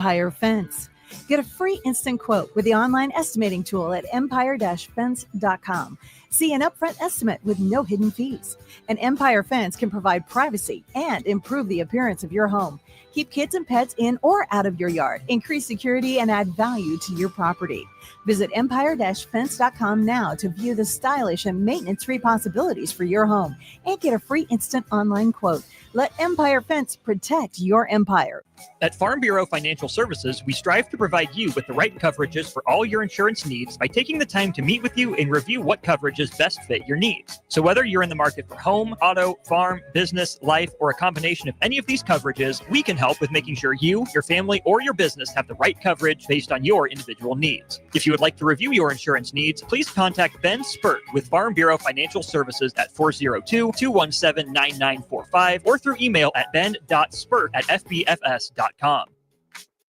Empire Fence. Get a free instant quote with the online estimating tool at empire-fence.com. See an upfront estimate with no hidden fees. An Empire Fence can provide privacy and improve the appearance of your home. Keep kids and pets in or out of your yard. Increase security and add value to your property. Visit empire-fence.com now to view the stylish and maintenance-free possibilities for your home and get a free instant online quote. Let Empire Fence protect your empire. At Farm Bureau Financial Services, we strive to provide you with the right coverages for all your insurance needs by taking the time to meet with you and review what coverages best fit your needs. So whether you're in the market for home, auto, farm, business, life, or a combination of any of these coverages, we can help with making sure you, your family, or your business have the right coverage based on your individual needs. If you would like to review your insurance needs, please contact Ben Spurt with Farm Bureau Financial Services at 402-217-9945 or through email at ben.spurt@fbfs.com.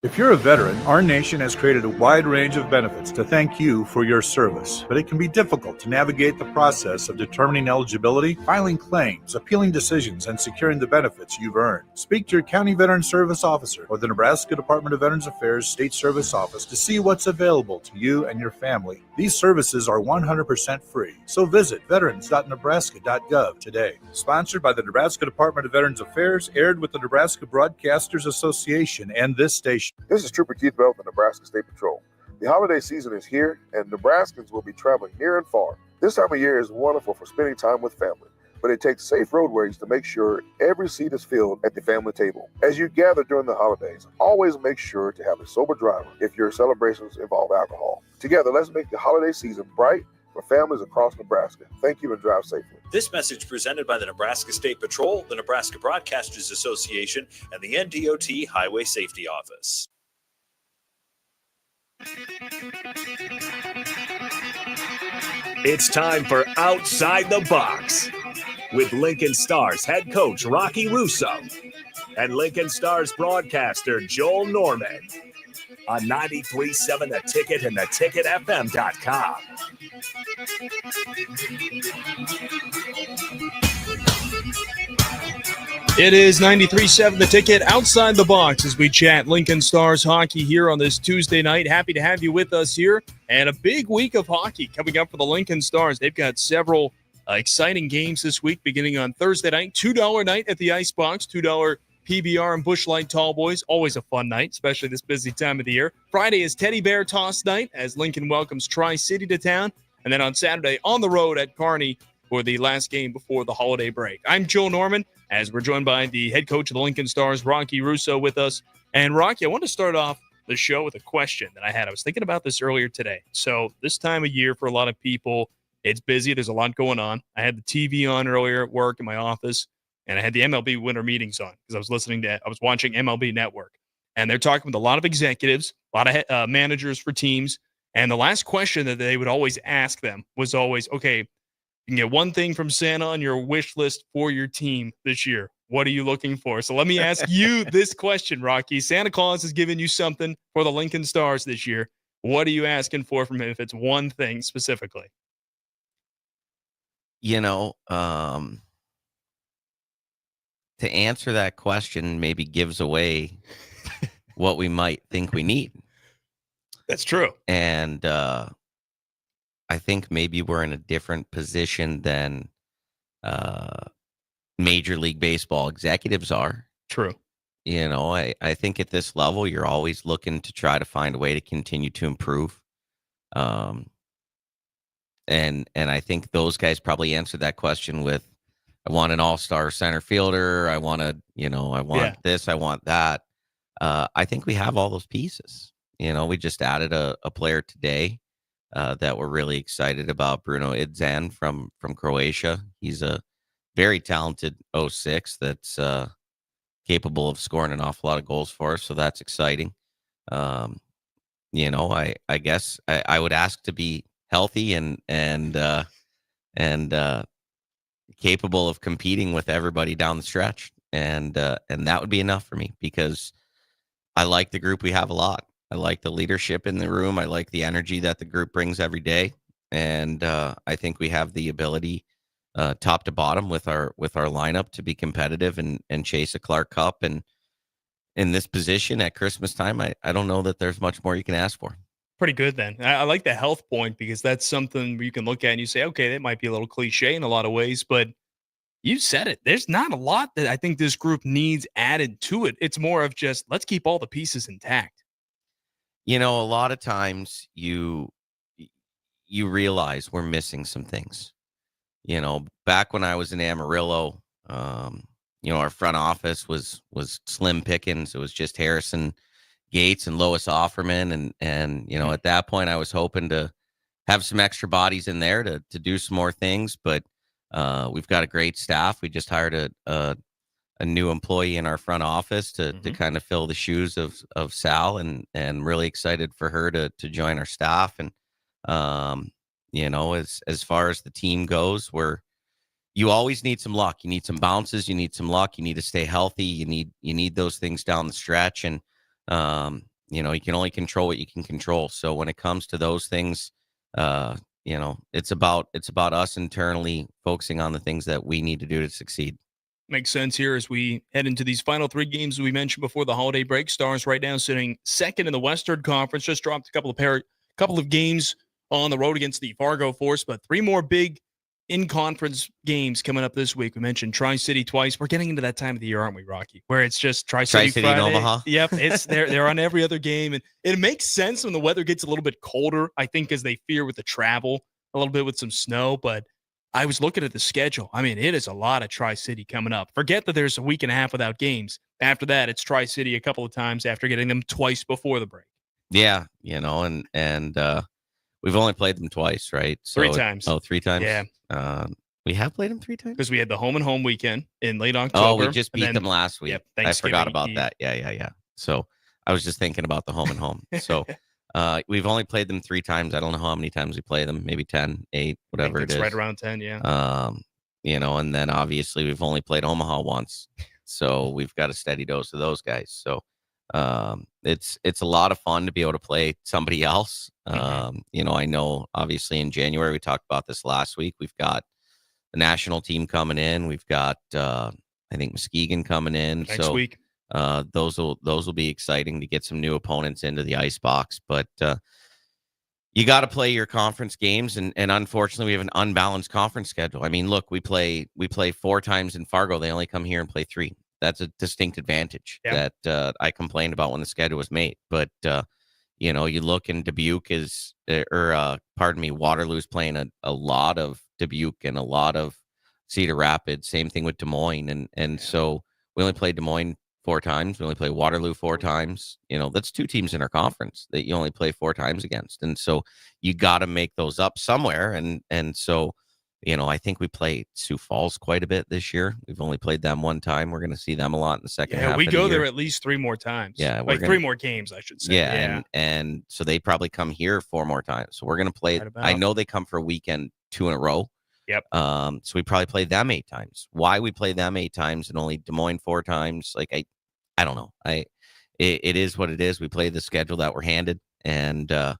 If you're a veteran, our nation has created a wide range of benefits to thank you for your service, but it can be difficult to navigate the process of determining eligibility, filing claims, appealing decisions, and securing the benefits you've earned. Speak to your County Veteran Service Officer or the Nebraska Department of Veterans Affairs State Service Office to see what's available to you and your family. These services are 100% free, so visit veterans.nebraska.gov today. Sponsored by the Nebraska Department of Veterans Affairs, aired with the Nebraska Broadcasters Association and this station. This is Trooper Keith Bell of the Nebraska State Patrol. The holiday season is here, and Nebraskans will be traveling near and far. This time of year is wonderful for spending time with family, but it takes safe roadways to make sure every seat is filled at the family table. As you gather during the holidays, always make sure to have a sober driver if your celebrations involve alcohol. Together, let's make the holiday season bright for families across Nebraska. Thank you and drive safely. This message presented by the Nebraska State Patrol, the Nebraska Broadcasters Association, and the NDOT Highway Safety Office. It's time for Outside the Box with Lincoln Stars head coach Rocky Russo and Lincoln Stars broadcaster Joel Norman on 93.7 The Ticket and theticketfm.com. It is 93.7 The Ticket, Outside the Box, as we chat Lincoln Stars hockey here on this Tuesday night. Happy to have you with us here, and a big week of hockey coming up for the Lincoln Stars. They've got several exciting games this week, beginning on Thursday night, $2 night at the Icebox, $2 PBR and Busch Light Tall Boys. Always a fun night, especially this busy time of the year. Friday is Teddy Bear Toss night as Lincoln welcomes Tri-City to town. And then on Saturday, on the road at Kearney for the last game before the holiday break. I'm Joel Norman, as we're joined by the head coach of the Lincoln Stars, Rocky Russo, with us. And Rocky, I want to start off the show with a question that I had. I was thinking about this earlier today. So this time of year for a lot of people, it's busy. There's a lot going on. I had the TV on earlier at work in my office, and I had the MLB winter meetings on because I was watching MLB Network. And they're talking with a lot of executives, a lot of managers for teams. And the last question that they would always ask them was always, okay, you can get one thing from Santa on your wish list for your team this year. What are you looking for? So let me ask you this question, Rocky. Santa Claus has given you something for the Lincoln Stars this year. What are you asking for from him if it's one thing specifically? You know, to answer that question maybe gives away what we might think we need. That's true. And I think maybe we're in a different position than Major League Baseball executives are. True. You know, I think at this level, you're always looking to try to find a way to continue to improve. And I think those guys probably answered that question with, I want an all-star center fielder. I want this, I want that. I think we have all those pieces. You know, we just added a player today that we're really excited about, Bruno Idzan from Croatia. He's a very talented 06 that's capable of scoring an awful lot of goals for us, so that's exciting. You know, I guess I would ask to be healthy and capable of competing with everybody down the stretch, and that would be enough for me because I like the group we have a lot. I like the leadership in the room. I like the energy that the group brings every day. And I think we have the ability, top to bottom with our lineup, to be competitive and chase a Clark Cup and in this position at Christmas time, I don't know that there's much more you can ask for. Pretty good then. I like the health point because that's something you can look at and you say, okay, that might be a little cliche in a lot of ways, but you said it. There's not a lot that I think this group needs added to it. It's more of just let's keep all the pieces intact. A lot of times you realize we're missing some things. Back when I was in Amarillo, our front office was slim pickings. It was just Harrison Gates and Lois Offerman. And at that point I was hoping to have some extra bodies in there to do some more things. But we've got a great staff. We just hired a new employee in our front office to kind of fill the shoes of Sal, and really excited for her to join our staff. And, as far as the team goes, you always need some luck. You need some bounces. You need some luck. You need to stay healthy. You need those things down the stretch. And, you can only control what you can control. So when it comes to those things, it's about us internally focusing on the things that we need to do to succeed. Makes sense here as we head into these final 3 games we mentioned before the holiday break. Stars right now sitting second in the Western Conference. Just dropped a couple of games on the road against the Fargo Force, but 3 more big in-conference games coming up this week. We mentioned Tri-City twice. We're getting into that time of the year, aren't we, Rocky? Where it's just Tri-City Friday. In Omaha. Yep, they're on every other game, and it makes sense when the weather gets a little bit colder. I think as they fear with the travel a little bit with some snow, but I was looking at the schedule. I mean, it is a lot of Tri-City coming up. Forget that there's a week and a half without games. After that, it's Tri-City a couple of times after getting them twice before the break. Yeah, and we've only played them twice, right? So 3 times. 3 times? Yeah. We have played them 3 times? Because we had the home and home weekend in late October. Oh, we just beat them last week. Yep, I forgot about that. Yeah. So I was just thinking about the home and home. So we've only played them 3 times. I don't know how many times we play them. Maybe 10, 8, whatever it is. Right around 10, yeah. And then obviously we've only played Omaha once. So we've got a steady dose of those guys. So it's a lot of fun to be able to play somebody else. I know obviously in January, we talked about this last week. We've got the national team coming in. We've got, I think Muskegon coming in. Next week. Those will be exciting to get some new opponents into the ice box, but you got to play your conference games, and unfortunately we have an unbalanced conference schedule. I mean, look, we play 4 times in Fargo. They only come here and play 3. That's a distinct advantage that I complained about when the schedule was made. But you look, and Dubuque Waterloo's playing a lot of Dubuque and a lot of Cedar Rapids. Same thing with Des Moines, and so we only played Des Moines 4 times. We only play Waterloo 4 times. That's 2 teams in our conference that you only play 4 times against. And so you got to make those up somewhere. And so, I think we play Sioux Falls quite a bit this year. We've only played them 1 time. We're going to see them a lot in the second half. Yeah, we go go there at least 3 more times. Yeah. Like 3 more games, I should say. Yeah. And so they probably come here 4 more times. So we're going to play. Right, I know they come for a weekend 2 in a row. Yep. So we probably play them 8 times. Why we play them 8 times and only Des Moines 4 times? Like, I don't know. It is what it is. We play the schedule that we're handed, and it'll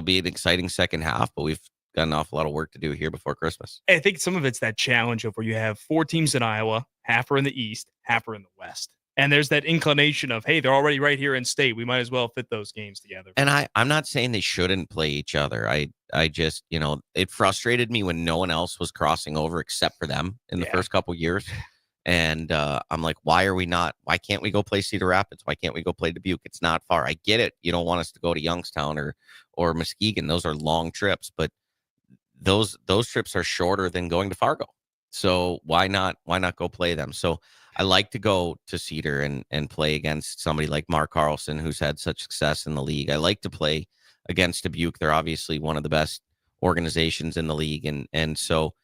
be an exciting second half, but we've got an awful lot of work to do here before Christmas. I think some of it's that challenge of where you have 4 teams in Iowa, half are in the East, half are in the West. And there's that inclination of, hey, they're already right here in state. We might as well fit those games together. And I'm not saying they shouldn't play each other. I just, it frustrated me when no one else was crossing over except for them in the first couple years. And I'm like, why can't we go play Cedar Rapids? Why can't we go play Dubuque? It's not far. I get it. You don't want us to go to Youngstown or Muskegon. Those are long trips, but those trips are shorter than going to Fargo. So why not go play them? So I like to go to Cedar and play against somebody like Mark Carlson, who's had such success in the league. I like to play against Dubuque. They're obviously one of the best organizations in the league. And so,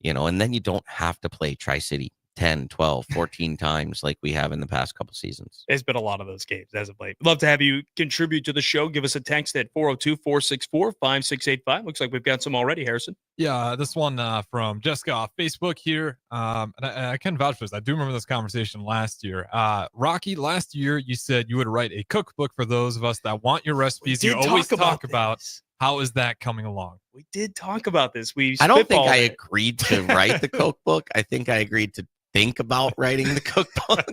and then you don't have to play Tri-City 10, 12, 14 times like we have in the past couple seasons. It's been a lot of those games as of late. Love to have you contribute to the show. Give us a text at 402-464-5685. Looks like we've got some already, Harrison. Yeah, this one from Jessica off Facebook here. And I can vouch for this. I do remember this conversation last year. Rocky, last year you said you would write a cookbook for those of us that want your recipes. You always talk about how is that coming along? We did talk about this. I don't think I agreed to write the cookbook. I think I agreed to think about writing the cookbook.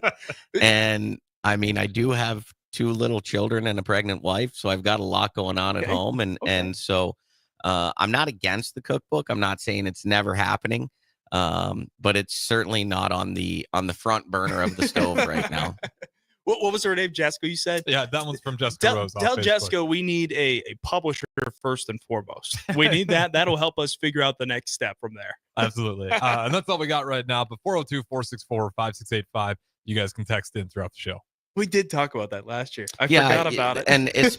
And I mean, I do have 2 little children and a pregnant wife, so I've got a lot going on at home. And so I'm not against the cookbook. I'm not saying it's never happening. But it's certainly not on the front burner of the stove right now. What was her name, Jessica, you said? Yeah, that one's from Jessica Rose. Tell Jessica we need a publisher first and foremost. We need that. That'll help us figure out the next step from there. Absolutely. And that's all we got right now. But 402-464-5685, you guys can text in throughout the show. We did talk about that last year. I forgot about it. And it's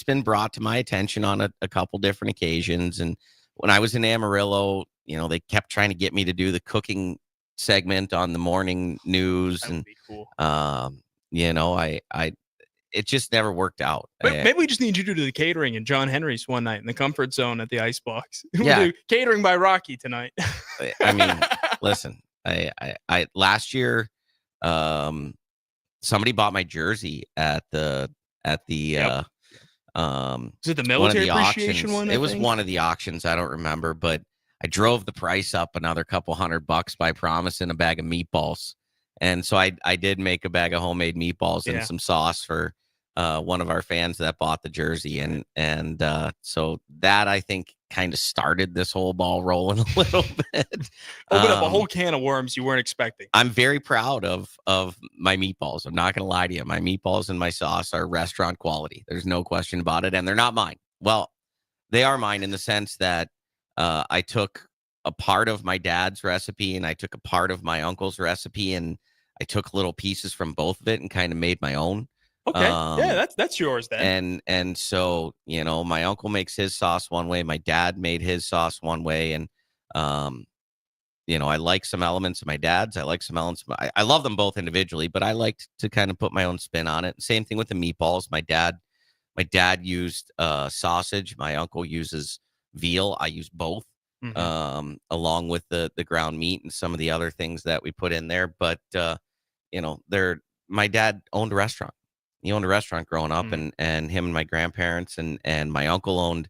been brought to my attention on a couple different occasions. And when I was in Amarillo, they kept trying to get me to do the cooking segment on the morning news. That would be cool. It just never worked out. Maybe we just need you to do the catering in John Henry's one night in the comfort zone at the Icebox. Yeah. We'll do catering by Rocky tonight. I mean, listen, I last year, somebody bought my jersey at the Is it the military appreciation one? It was one of the auctions. I don't remember, but I drove the price up another couple $100 by promising a bag of meatballs. And so I did make a bag of homemade meatballs and some sauce for one of our fans that bought the jersey. And so that, I think, kind of started this whole ball rolling a little bit. Open up a whole can of worms you weren't expecting. I'm very proud of my meatballs. I'm not going to lie to you. My meatballs and my sauce are restaurant quality. There's no question about it. And they're not mine. Well, they are mine in the sense that I took a part of my dad's recipe and I took a part of my uncle's recipe, and I took little pieces from both of it and kind of made my own. Okay. Yeah, that's yours then. And so, my uncle makes his sauce one way, my dad made his sauce one way, and I like some elements of my dad's. I like some elements. I love them both individually, but I like to kind of put my own spin on it. Same thing with the meatballs. My dad used sausage. My uncle uses veal. I use both, along with the ground meat and some of the other things that we put in there. But my dad owned a restaurant. He owned a restaurant growing up, and him and my grandparents and my uncle owned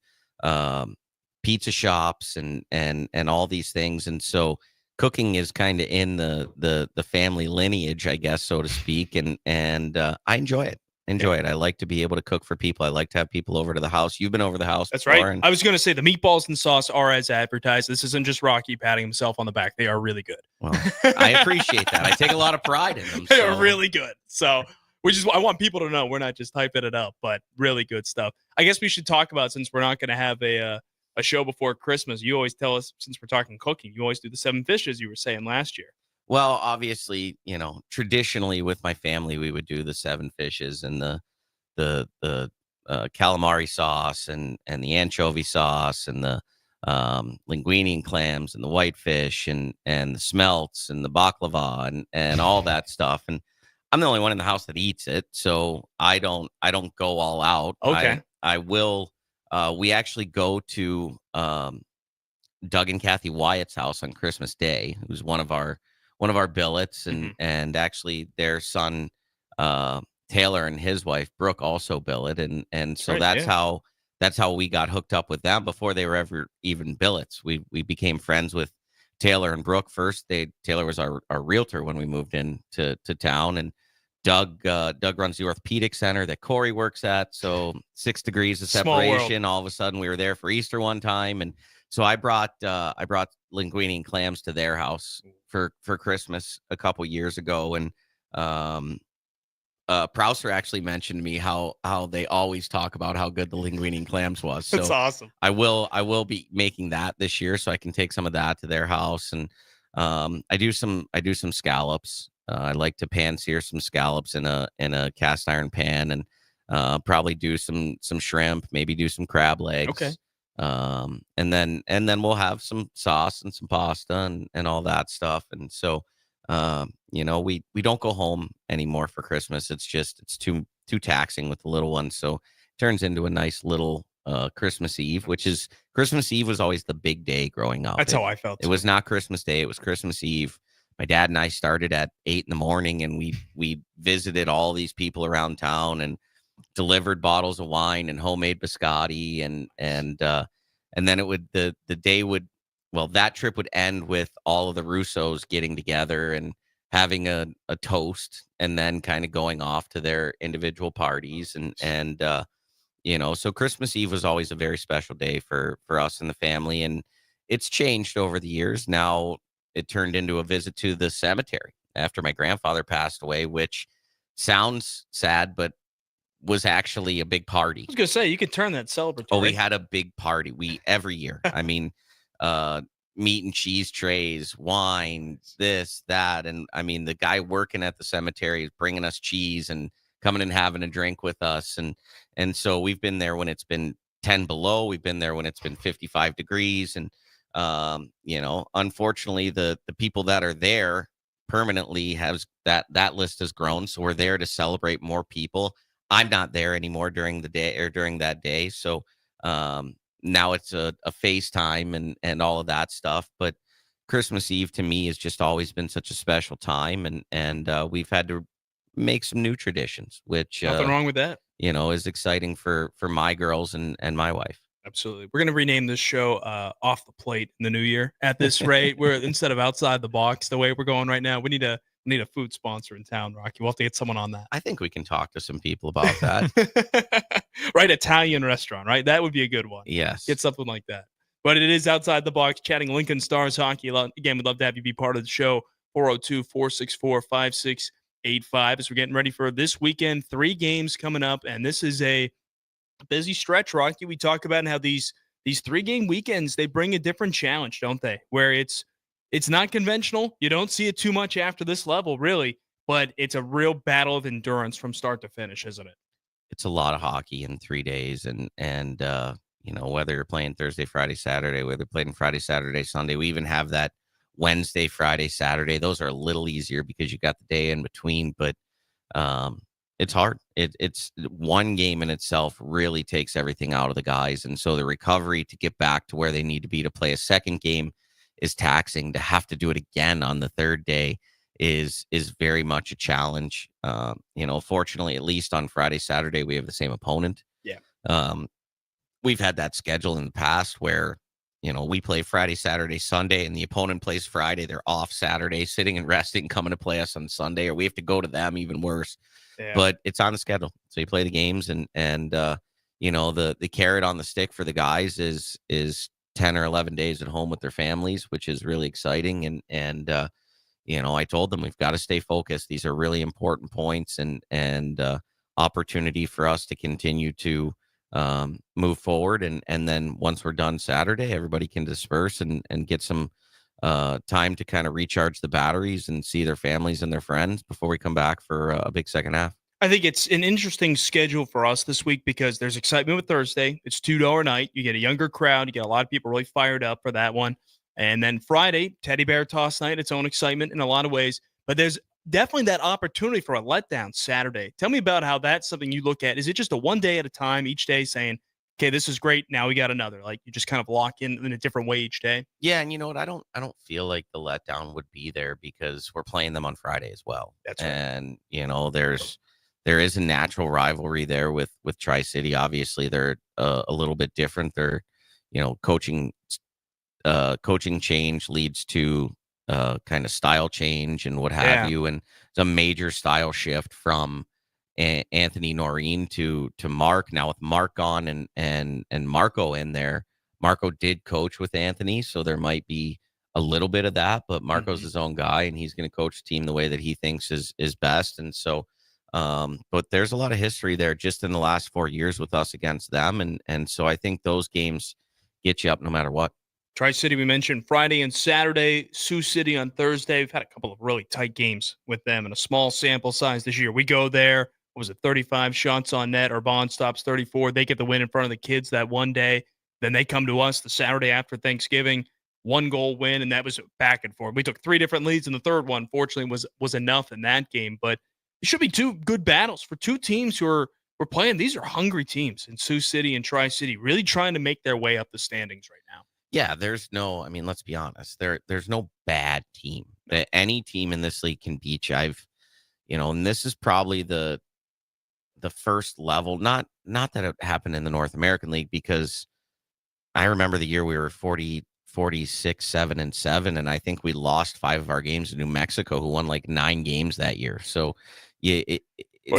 pizza shops and all these things. And so cooking is kind of in the family lineage, I guess, so to speak. And I enjoy it. I like to be able to cook for people. I like to have people over to the house. You've been over the house. That's right. I was going to say the meatballs and sauce are as advertised. This isn't just Rocky patting himself on the back. They are really good. Well, I appreciate that. I take a lot of pride in them. They are really good. So I want people to know we're not just typing it up, but really good stuff. I guess we should talk about, since we're not going to have a show before Christmas, you always tell us, since we're talking cooking, you always do the 7 fishes you were saying last year. Well, obviously, traditionally with my family, we would do the 7 fishes and the calamari sauce and the anchovy sauce and the linguine and clams and the whitefish and the smelts and the baklava and all that stuff. And I'm the only one in the house that eats it, so I don't go all out. Okay. I will. We actually go to Doug and Kathy Wyatt's house on Christmas Day, who's one of our billets, and actually their son Taylor and his wife Brooke also billet, and so that's how we got hooked up with them before they were ever even billets. We became friends with Taylor and Brooke first. Taylor was our realtor when we moved into town, and Doug runs the orthopedic center that Corey works at. So 6 degrees of separation. All of a sudden, we were there for Easter one time, and so I brought linguine and clams to their house for Christmas a couple years ago, and Prouser actually mentioned to me how they always talk about how good the linguine and clams was. So that's awesome. I will be making that this year, so I can take some of that to their house, and I do some scallops. I like to pan sear some scallops in a cast iron pan, and probably do some shrimp, maybe do some crab legs. Okay. And then we'll have some sauce and some pasta and all that stuff. And so, we don't go home anymore for Christmas. It's too taxing with the little ones. So it turns into a nice little Christmas Eve, Christmas Eve was always the big day growing up. That's how I felt. It was not Christmas Day. It was Christmas Eve. My dad and I started at 8 a.m, and we visited all these people around town and delivered bottles of wine and homemade biscotti, and then that trip would end with all of the Russos getting together and having a toast and then kind of going off to their individual parties. And so Christmas Eve was always a very special day for us and the family. And it's changed over the years. Now it turned into a visit to the cemetery after my grandfather passed away, which sounds sad, but was actually a big party. I was going to say, you could turn that celebratory. Oh, we had a big party. Every year. I mean, meat and cheese trays, wine, this, that. And I mean, the guy working at the cemetery is bringing us cheese and coming and having a drink with us. And so we've been there when it's been 10 below. We've been there when it's been 55 degrees. And, unfortunately, the people that are there permanently has that list has grown. So we're there to celebrate more people. I'm not there anymore during the day or during that day. So, now it's a FaceTime and all of that stuff. But Christmas Eve to me has just always been such a special time. And we've had to make some new traditions, which nothing wrong with that. Is exciting for my girls and my wife. Absolutely. We're going to rename this show Off the Plate in the new year. At this rate, we're instead of Outside the Box, the way we're going right now, we need a food sponsor in town, Rocky. We'll have to get someone on that. I think we can talk to some people about that. Right, Italian restaurant, right? That would be a good one. Yes. Get something like that. But it is Outside the Box, chatting Lincoln Stars hockey. Again, we'd love to have you be part of the show. 402-464-5685 as we're getting ready for this weekend. 3 games coming up, and this is a busy stretch, Rocky. We talk about how these 3-game weekends, they bring a different challenge, don't they? Where it's not conventional. You don't see it too much after this level, really, but it's a real battle of endurance from start to finish, isn't it? It's a lot of hockey in 3 days, and whether you're playing Thursday, Friday, Saturday, whether you're playing Friday, Saturday, Sunday, we even have that Wednesday, Friday, Saturday. Those are a little easier because you got the day in between, but it's hard. It's one game in itself really takes everything out of the guys, and so the recovery to get back to where they need to be to play a second game is taxing. To have to do it again on the third day is very much a challenge. Fortunately, at least on Friday, Saturday, we have the same opponent. Yeah. We've had that schedule in the past where, we play Friday, Saturday, Sunday, and the opponent plays Friday. They're off Saturday, sitting and resting, coming to play us on Sunday, or we have to go to them, even worse. Yeah. But it's on the schedule. So you play the games and the carrot on the stick for the guys is 10 or 11 days at home with their families, which is really exciting. And I told them we've got to stay focused. These are really important points and opportunity for us to continue to move forward. And then once we're done Saturday, everybody can disperse and get some time to kind of recharge the batteries and see their families and their friends before we come back for a big second half. I think it's an interesting schedule for us this week because there's excitement with Thursday. It's $2 night. You get a younger crowd. You get a lot of people really fired up for that one. And then Friday, Teddy Bear Toss night, its own excitement in a lot of ways. But there's definitely that opportunity for a letdown Saturday. Tell me about how that's something you look at. Is it just a one day at a time, each day saying, okay, this is great, now we got another? Like, you just kind of lock in a different way each day? Yeah, and you know what? I don't feel like the letdown would be there because we're playing them on Friday as well. That's right. And, there is a natural rivalry there with Tri-City. Obviously, they're a little bit different. They're, coaching change leads to kind of style change and what have you. And it's a major style shift from Anthony Noreen to Mark. Now with Mark gone and Marco in there, Marco did coach with Anthony, so there might be a little bit of that, but Marco's his own guy and he's going to coach the team the way that he thinks is best. And so, but there's a lot of history there just in the last 4 years with us against them. And so I think those games get you up no matter what. Tri-City, we mentioned Friday and Saturday, Sioux City on Thursday. We've had a couple of really tight games with them and a small sample size this year. We go there, 35 shots on net, or Bond stops 34. They get the win in front of the kids that one day. Then they come to us the Saturday after Thanksgiving, 1-goal win, and that was back and forth. We took 3 different leads, and the third one, fortunately, was enough in that game. But it should be 2 good battles for 2 teams who are playing. These are hungry teams in Sioux City and Tri-City, really trying to make their way up the standings right now. Yeah, let's be honest. There's no bad team. Any team in this league can beat you. And this is probably the first level. Not that it happened in the North American League, because I remember the year we were 46-7-7, and I think we lost 5 of our games to New Mexico, who won like 9 games that year. So yeah,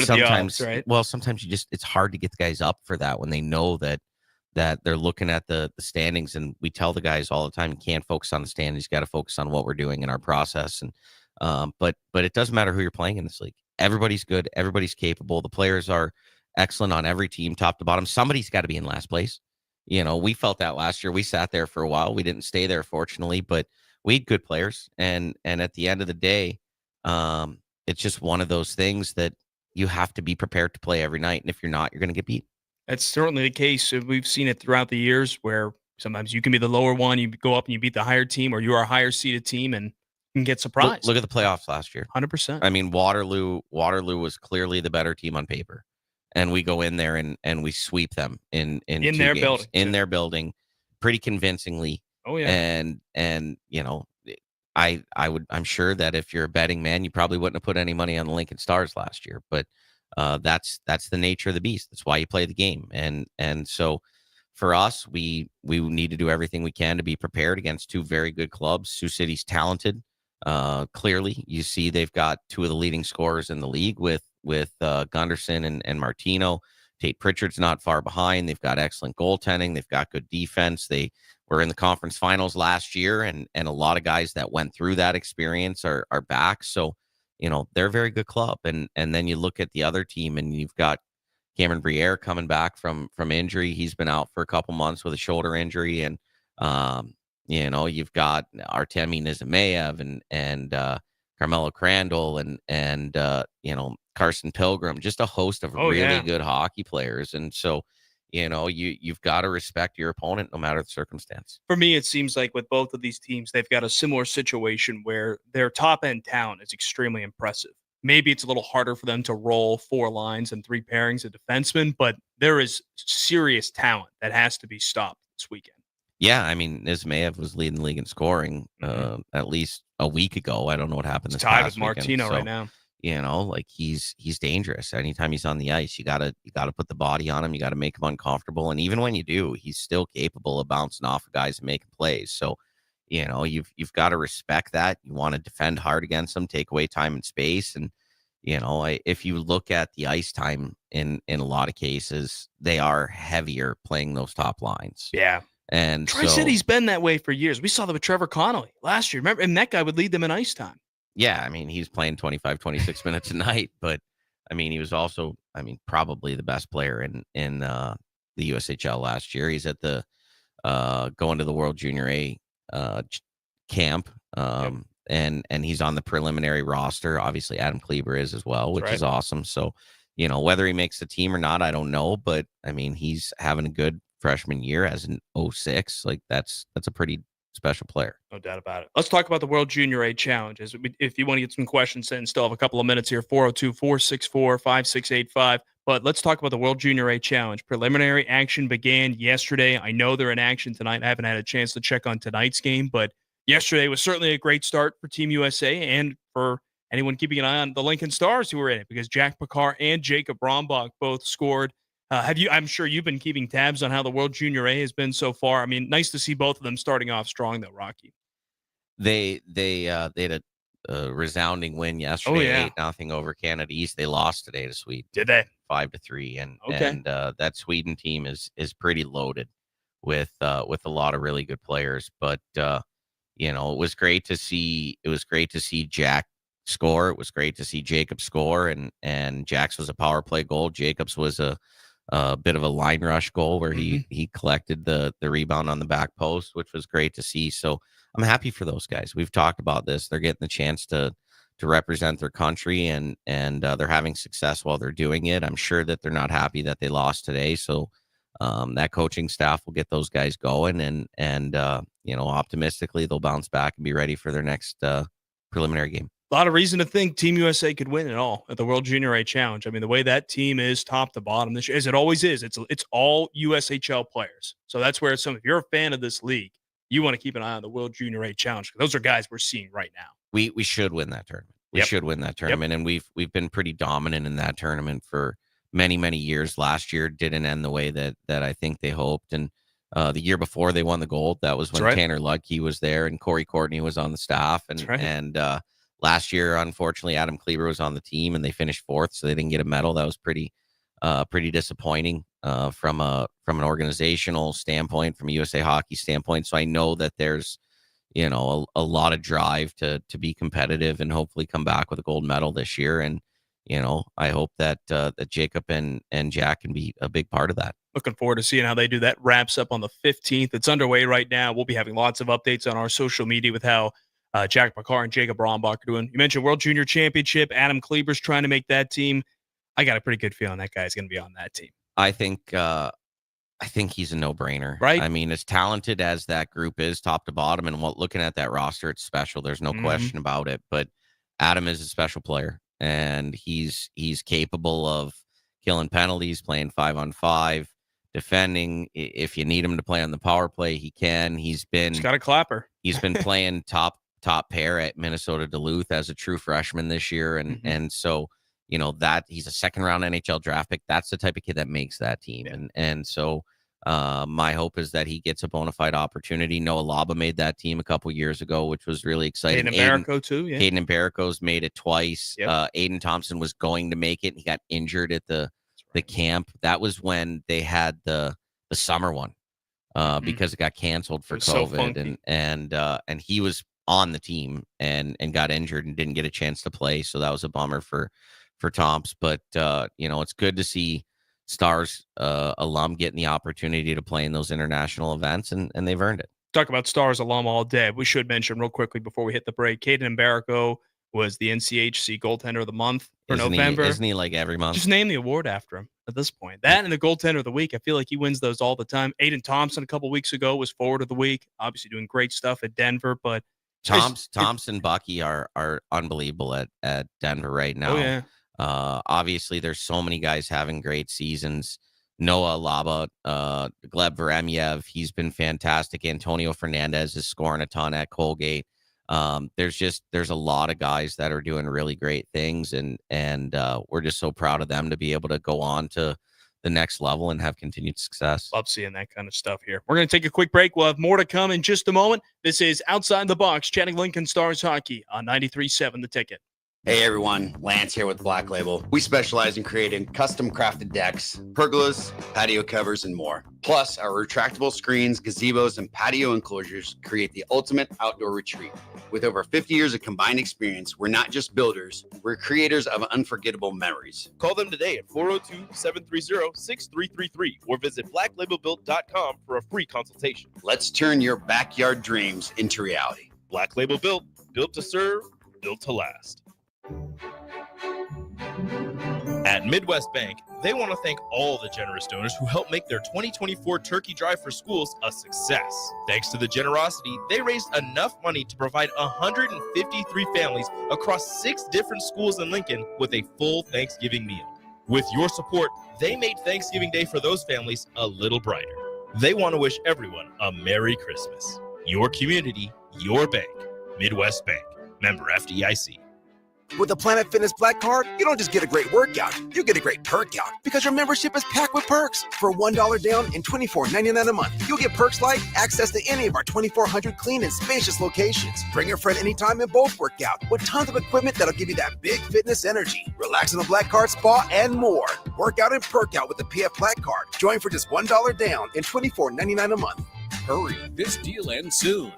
sometimes, right? well, sometimes it's hard to get the guys up for that when they know that they're looking at the standings, and we tell the guys all the time, you can't focus on the standings, you got to focus on what we're doing in our process. And but it doesn't matter who you're playing in this league. Everybody's good, everybody's capable. The players are excellent on every team, top to bottom. Somebody's got to be in last place. We felt that last year. We sat there for a while. We didn't stay there, fortunately, but we had good players. And at the end of the day, it's just one of those things that you have to be prepared to play every night. And if you're not, you're going to get beat. That's certainly the case. We've seen it throughout the years where sometimes you can be the lower one, you go up and you beat the higher team, or you are a higher seeded team and can get surprised. Look at the playoffs last year. 100%. I mean, Waterloo was clearly the better team on paper. And we go in there and we sweep them in their games, building. In their building, pretty convincingly. Oh yeah. And I'm sure that if you're a betting man, you probably wouldn't have put any money on the Lincoln Stars last year. But that's the nature of the beast. That's why you play the game. And so for us, we need to do everything we can to be prepared against 2 very good clubs. Sioux City's talented. Clearly, you see they've got 2 of the leading scorers in the league with Gunderson and Martino. Tate Pritchard's not far behind. They've got excellent goaltending. They've got good defense. They were in the conference finals last year, and a lot of guys that went through that experience are back. So, they're a very good club. And then you look at the other team, and you've got Cameron Briere coming back from injury. He's been out for a couple months with a shoulder injury, and you've got Artemi Nizimayev and Carmelo Crandall and Carson Pilgrim, just a host of really good hockey players. And so, you've got to respect your opponent no matter the circumstance. For me, it seems like with both of these teams, they've got a similar situation where their top end talent is extremely impressive. Maybe it's a little harder for them to roll 4 lines and 3 pairings of defensemen, but there is serious talent that has to be stopped this weekend. Yeah, I mean, Nizimayev was leading the league in scoring at least a week ago. I don't know what happened this tied past with Martino weekend. right now. Like he's dangerous. Anytime he's on the ice, you gotta put the body on him. You gotta make him uncomfortable. And even when you do, he's still capable of bouncing off of guys and making plays. So, you've got to respect that. You want to defend hard against them, take away time and space. And if you look at the ice time in a lot of cases, they are heavier playing those top lines. Yeah. And Tri-City's been that way for years. We saw that with Trevor Connolly last year. Remember, and that guy would lead them in ice time. Yeah, I mean, he's playing 25, 26 minutes a night, but I mean, he was also, probably the best player in the USHL last year. He's at the going to the World Junior A camp, and he's on the preliminary roster. Obviously, Adam Kleber is as well, which is awesome. So, whether he makes the team or not, I don't know, but I mean, he's having a good freshman year as an 06. Like that's a pretty special player. No doubt about it. Let's talk about the World Junior A Challenge. If you want to get some questions in, still have a couple of minutes here, 402-464-5685. But let's talk about the World Junior A Challenge. Preliminary action began yesterday. I know they're in action tonight. I haven't had a chance to check on tonight's game, but yesterday was certainly a great start for Team USA and for anyone keeping an eye on the Lincoln Stars who were in it, because Jack Picard and Jacob Brombach both scored. I'm sure you've been keeping tabs on how the World Junior A has been so far. I mean, nice to see both of them starting off strong, though, Rocky. They had a resounding win yesterday, 8-0 over Canada East. They lost today to Sweden. Did they? 5-3, and that Sweden team is pretty loaded with a lot of really good players. But it was great to see. It was great to see Jack score. It was great to see Jacob score, and Jack's was a power play goal. Jacob's was a bit of a line rush goal where he collected the rebound on the back post, which was great to see. So I'm happy for those guys. We've talked about this. They're getting the chance to represent their country, and they're having success while they're doing it. I'm sure that they're not happy that they lost today. So that coaching staff will get those guys going, and optimistically they'll bounce back and be ready for their next preliminary game. A lot of reason to think Team USA could win it all at the World Junior A Challenge. I mean, the way that team is top to bottom this year, as it always is, it's all USHL players. So that's where if you're a fan of this league, you want to keep an eye on the World Junior A Challenge. Those are guys we're seeing right now. We should win that tournament. We should win that tournament, and we've been pretty dominant in that tournament for many, many years. Last year didn't end the way that I think they hoped, and the year before they won the gold. That was when right. Tanner Ludke was there and Corey Courtney was on the staff. And last year, unfortunately, Adam Kleber was on the team and they finished 4th, so they didn't get a medal. That was pretty disappointing from an organizational standpoint, from a USA Hockey standpoint. So I know that there's a lot of drive to be competitive and hopefully come back with a gold medal this year. And I hope that Jacob and Jack can be a big part of that. Looking forward to seeing how they do that. Wraps up on the 15th. It's underway right now. We'll be having lots of updates on our social media with how Jack McCarr and Jacob Brombach are doing. You mentioned World Junior Championship. Adam Kleber's trying to make that team. I got a pretty good feeling that guy's going to be on that team. I think he's a no-brainer. Right? I mean, as talented as that group is, top to bottom, and looking at that roster, it's special. There's no question about it. But Adam is a special player, and he's capable of killing penalties, playing 5-on-5, defending. If you need him to play on the power play, he can. He's got a clapper. He's been playing top pair at Minnesota Duluth as a true freshman this year, and so that he's a second-round NHL draft pick. That's the type of kid that makes that team, and so my hope is that he gets a bona fide opportunity. Noah Laba made that team a couple years ago, which was really exciting. Caden Mbarico too. Yeah. Caden Mbarico's made it twice. Yep. Aiden Thompson was going to make it, and he got injured at the camp. That was when they had the summer one because it got canceled for COVID, and he was on the team and got injured and didn't get a chance to play. So that was a bummer for Tomps. But it's good to see Stars alum getting the opportunity to play in those international events, and they've earned it. Talk about Stars alum all day. We should mention real quickly before we hit the break, Caden Mbarico was the NCHC goaltender of the month for November. Isn't he like every month? Just name the award after him at this point. That and the goaltender of the week. I feel like he wins those all the time. Aiden Thompson a couple weeks ago was forward of the week, obviously doing great stuff at Denver, but Thompson Bucky are unbelievable at Denver right now. Oh, yeah. Obviously, there's so many guys having great seasons. Noah Laba, Gleb Veremyev, he's been fantastic. Antonio Fernandez is scoring a ton at Colgate. There's a lot of guys that are doing really great things, and we're just so proud of them to be able to go on to the next level and have continued success. Love seeing that kind of stuff here. We're going to take a quick break. We'll have more to come in just a moment. This is Outside the Box, chatting Lincoln Stars hockey on 93.7 The Ticket. Hey everyone, Lance here with Black Label. We specialize in creating custom crafted decks, pergolas, patio covers, and more. Plus, our retractable screens, gazebos, and patio enclosures create the ultimate outdoor retreat. With over 50 years of combined experience, we're not just builders, we're creators of unforgettable memories. Call them today at 402-730-6333 or visit blacklabelbuilt.com for a free consultation. Let's turn your backyard dreams into reality. Black Label Built, built to serve, built to last. At Midwest Bank, they want to thank all the generous donors who helped make their 2024 Turkey Drive for Schools a success. Thanks to the generosity, they raised enough money to provide 153 families across 6 different schools in Lincoln with a full Thanksgiving meal. With your support, they made Thanksgiving Day for those families a little brighter. They want to wish everyone a Merry Christmas. Your community, your bank. Midwest Bank. Member FDIC. With the Planet Fitness Black Card, you don't just get a great workout, you get a great perk out because your membership is packed with perks. For $1 down and $24.99 a month, you'll get perks like access to any of our 2,400 clean and spacious locations. Bring your friend anytime and both work out with tons of equipment that'll give you that big fitness energy. Relax in the Black Card spa and more. Work out and perk out with the PF Black Card. Join for just $1 down and $24.99 a month. Hurry, this deal ends soon.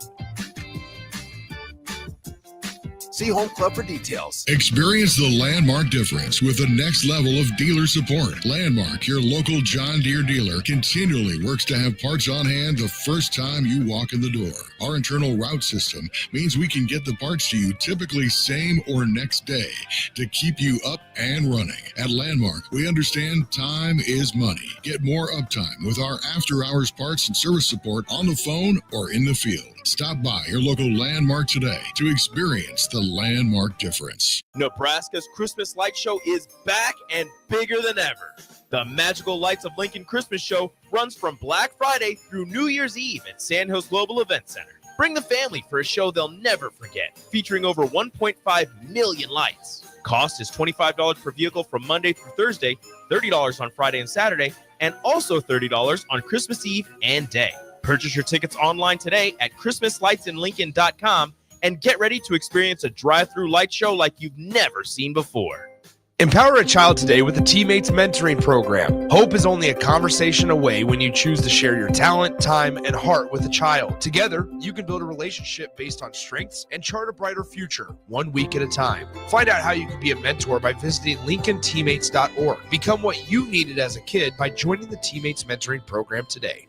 See Home Club for details. Experience the Landmark difference with the next level of dealer support. Landmark, your local John Deere dealer, continually works to have parts on hand the first time you walk in the door. Our internal route system means we can get the parts to you typically same or next day to keep you up and running. At Landmark, we understand time is money. Get more uptime with our after-hours parts and service support on the phone or in the field. Stop by your local Landmark today to experience the Landmark difference. Nebraska's Christmas Light Show is back and bigger than ever. The Magical Lights of Lincoln Christmas Show runs from Black Friday through New Year's Eve at Sandhills Global Event Center. Bring the family for a show they'll never forget, featuring over 1.5 million lights. Cost is $25 per vehicle from Monday through Thursday, $30 on Friday and Saturday, and also $30 on Christmas Eve and Day. Purchase your tickets online today at ChristmasLightsInLincoln.com and get ready to experience a drive-through light show like you've never seen before. Empower a child today with the Teammates Mentoring Program. Hope is only a conversation away when you choose to share your talent, time, and heart with a child. Together, you can build a relationship based on strengths and chart a brighter future, 1 week at a time. Find out how you can be a mentor by visiting LincolnTeammates.org. Become what you needed as a kid by joining the Teammates Mentoring Program today.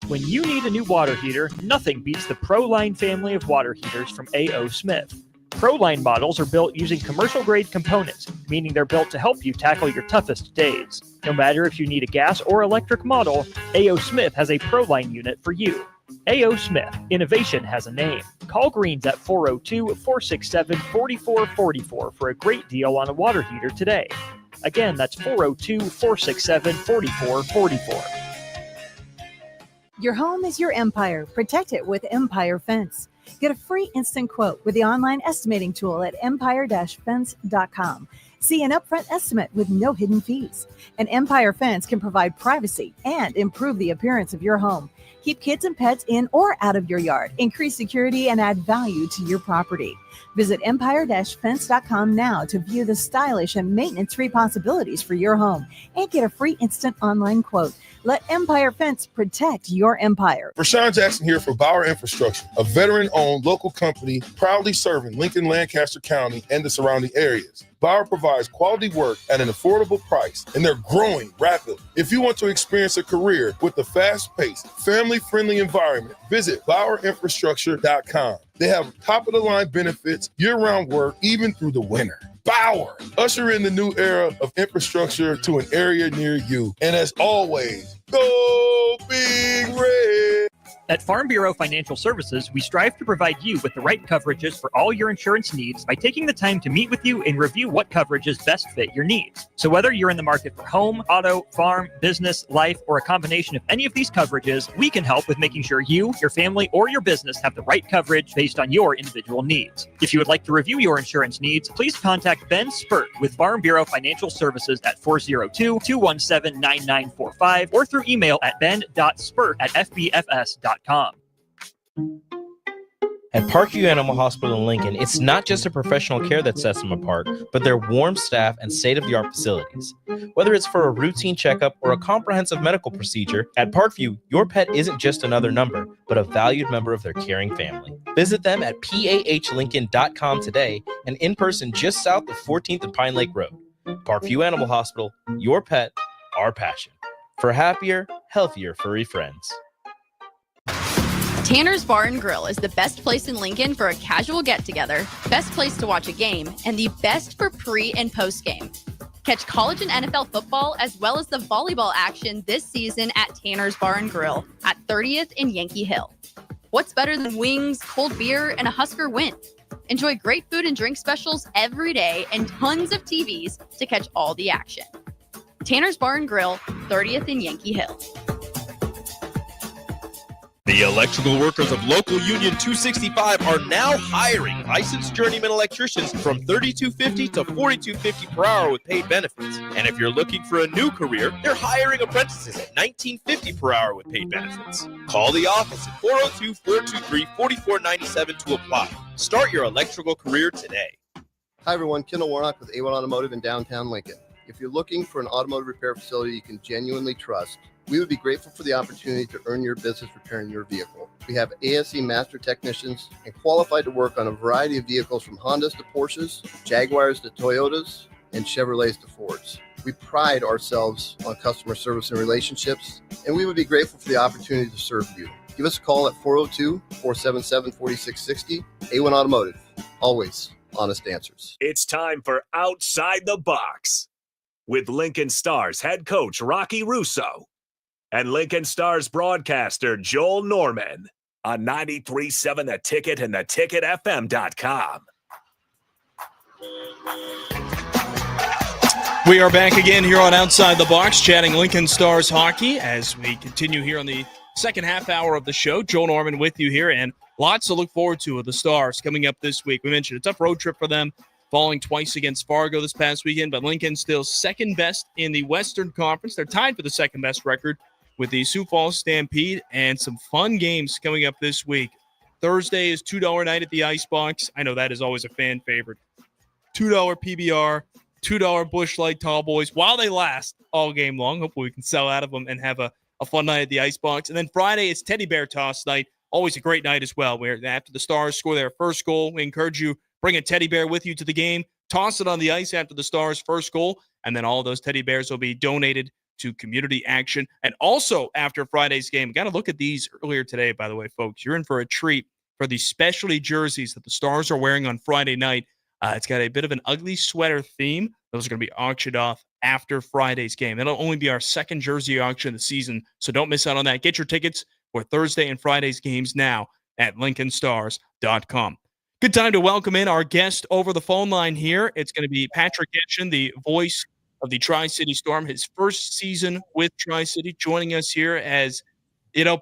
When you need a new water heater, nothing beats the ProLine family of water heaters from A.O. Smith. ProLine models are built using commercial-grade components, meaning they're built to help you tackle your toughest days. No matter if you need a gas or electric model, A.O. Smith has a ProLine unit for you. A.O. Smith, innovation has a name. Call Greens at 402-467-4444 for a great deal on a water heater today. Again, that's 402-467-4444. Your home is your empire. Protect it with Empire Fence. Get a free instant quote with the online estimating tool at empire-fence.com. See an upfront estimate with no hidden fees. An Empire Fence can provide privacy and improve the appearance of your home. Keep kids and pets in or out of your yard. Increase security and add value to your property. Visit empire-fence.com now to view the stylish and maintenance-free possibilities for your home and get a free instant online quote. Let Empire Fence protect your empire. Rashawn Jackson here for Bauer Infrastructure, a veteran-owned local company proudly serving Lincoln, Lancaster County, and the surrounding areas. Bauer provides quality work at an affordable price, and they're growing rapidly. If you want to experience a career with a fast-paced, family-friendly environment, visit BauerInfrastructure.com. They have top-of-the-line benefits, year-round work, even through the winter. Bauer, usher in the new era of infrastructure to an area near you. And as always, go Big Red. At Farm Bureau Financial Services, we strive to provide you with the right coverages for all your insurance needs by taking the time to meet with you and review what coverages best fit your needs. So whether you're in the market for home, auto, farm, business, life, or a combination of any of these coverages, we can help with making sure you, your family, or your business have the right coverage based on your individual needs. If you would like to review your insurance needs, please contact Ben Spurt with Farm Bureau Financial Services at 402-217-9945 or through email at ben.spurt@fbfs.com. At Parkview Animal Hospital in Lincoln, it's not just a professional care that sets them apart, but their warm staff and state-of-the-art facilities. Whether it's for a routine checkup or a comprehensive medical procedure, at Parkview, your pet isn't just another number, but a valued member of their caring family. Visit them at pahlincoln.com today and in person just south of 14th and Pine Lake Road. Parkview Animal Hospital, your pet, our passion. For happier, healthier furry friends. Tanner's Bar and Grill is the best place in Lincoln for a casual get-together, best place to watch a game, and the best for pre- and post-game. Catch college and NFL football as well as the volleyball action this season at Tanner's Bar and Grill at 30th and Yankee Hill. What's better than wings, cold beer, and a Husker win? Enjoy great food and drink specials every day and tons of TVs to catch all the action. Tanner's Bar and Grill, 30th and Yankee Hill. The electrical workers of Local Union 265 are now hiring licensed journeyman electricians from $32.50 to $42.50 per hour with paid benefits. And if you're looking for a new career, they're hiring apprentices at $19.50 per hour with paid benefits. Call the office at 402-423-4497 to apply. Start your electrical career today. Hi everyone, Kendall Warnock with A1 Automotive in downtown Lincoln. If you're looking for an automotive repair facility you can genuinely trust, we would be grateful for the opportunity to earn your business repairing your vehicle. We have ASE master technicians and qualified to work on a variety of vehicles from Hondas to Porsches, Jaguars to Toyotas, and Chevrolets to Fords. We pride ourselves on customer service and relationships, and we would be grateful for the opportunity to serve you. Give us a call at 402-477-4660. A1 Automotive, always honest answers. It's time for Outside the Box with Lincoln Stars head coach Rocky Russo and Lincoln Stars broadcaster Joel Norman on 93.7 The Ticket and theticketfm.com. We are back again here on Outside the Box, chatting Lincoln Stars hockey as we continue here on the second half hour of the show. Joel Norman with you here, and lots to look forward to with the Stars coming up this week. We mentioned a tough road trip for them falling twice against Fargo this past weekend, but Lincoln still second best in the Western Conference. They're tied for the second best record with the Sioux Falls Stampede, and some fun games coming up this week. Thursday is $2 night at the Icebox. I know that is always a fan favorite. $2 PBR, $2 Busch Light Tall Boys while they last all game long. Hopefully we can sell out of them and have a fun night at the Icebox. And then Friday is Teddy Bear Toss night. Always a great night as well, where after the Stars score their first goal, we encourage you, bring a teddy bear with you to the game, toss it on the ice after the Stars' first goal, and then all those teddy bears will be donated to community action. And also after Friday's game, got to look at these earlier today, by the way, folks. You're in for a treat for the specialty jerseys that the Stars are wearing on Friday night. It's got a bit of an ugly sweater theme. Those are going to be auctioned off after Friday's game. It'll only be our second jersey auction of the season, so don't miss out on that. Get your tickets for Thursday and Friday's games now at LincolnStars.com. Good time to welcome in our guest over the phone line here. It's going to be Patrick Etchen, the voice of the Tri-City Storm, his first season with Tri-City, joining us here as,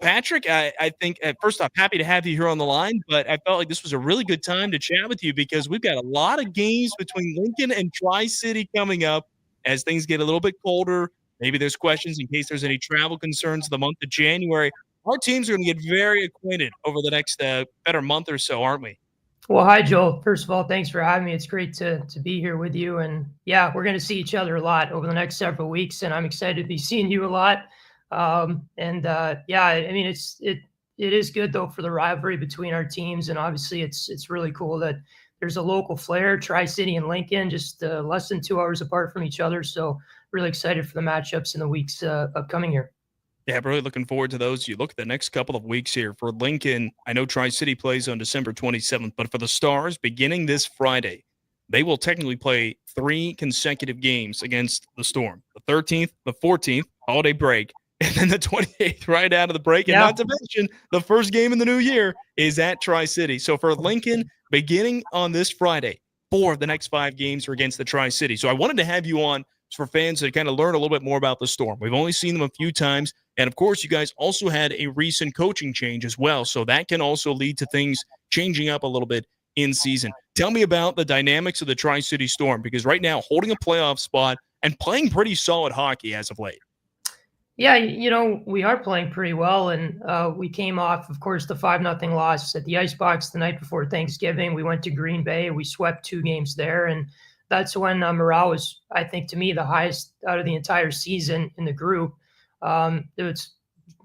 Patrick, I think, first off, happy to have you here on the line, but I felt like this was a really good time to chat with you because we've got a lot of games between Lincoln and Tri-City coming up as things get a little bit colder. Maybe there's questions in case there's any travel concerns the month of January. Our teams are going to get very acquainted over the next better month or so, aren't we? Well, hi, Joel. First of all, thanks for having me. It's great to be here with you. And yeah, we're going to see each other a lot over the next several weeks, and I'm excited to be seeing you a lot. Yeah, I mean, it is good though for the rivalry between our teams, and obviously it's really cool that there's a local flair, Tri-City and Lincoln, just less than 2 hours apart from each other. So really excited for the matchups in the weeks upcoming here. Yeah, really looking forward to those. You look at the next couple of weeks here for Lincoln. I know Tri-City plays on December 27th, but for the Stars, beginning this Friday, they will technically play 3 consecutive games against the Storm. The 13th, the 14th, holiday break, and then the 28th right out of the break. And not to mention, the first game in the new year is at Tri-City. So for Lincoln, beginning on this Friday, 4 of the next 5 games are against the Tri-City. So I wanted to have you on for fans to kind of learn a little bit more about the Storm. We've only seen them a few times. And, of course, you guys also had a recent coaching change as well. So that can also lead to things changing up a little bit in season. Tell me about the dynamics of the Tri-City Storm, because right now holding a playoff spot and playing pretty solid hockey as of late. Yeah, we are playing pretty well. And we came off, of course, the 5-0 loss at the Icebox the night before Thanksgiving. We went to Green Bay. We swept 2 games there. And that's when morale was, I think, to me, the highest out of the entire season in the group. It's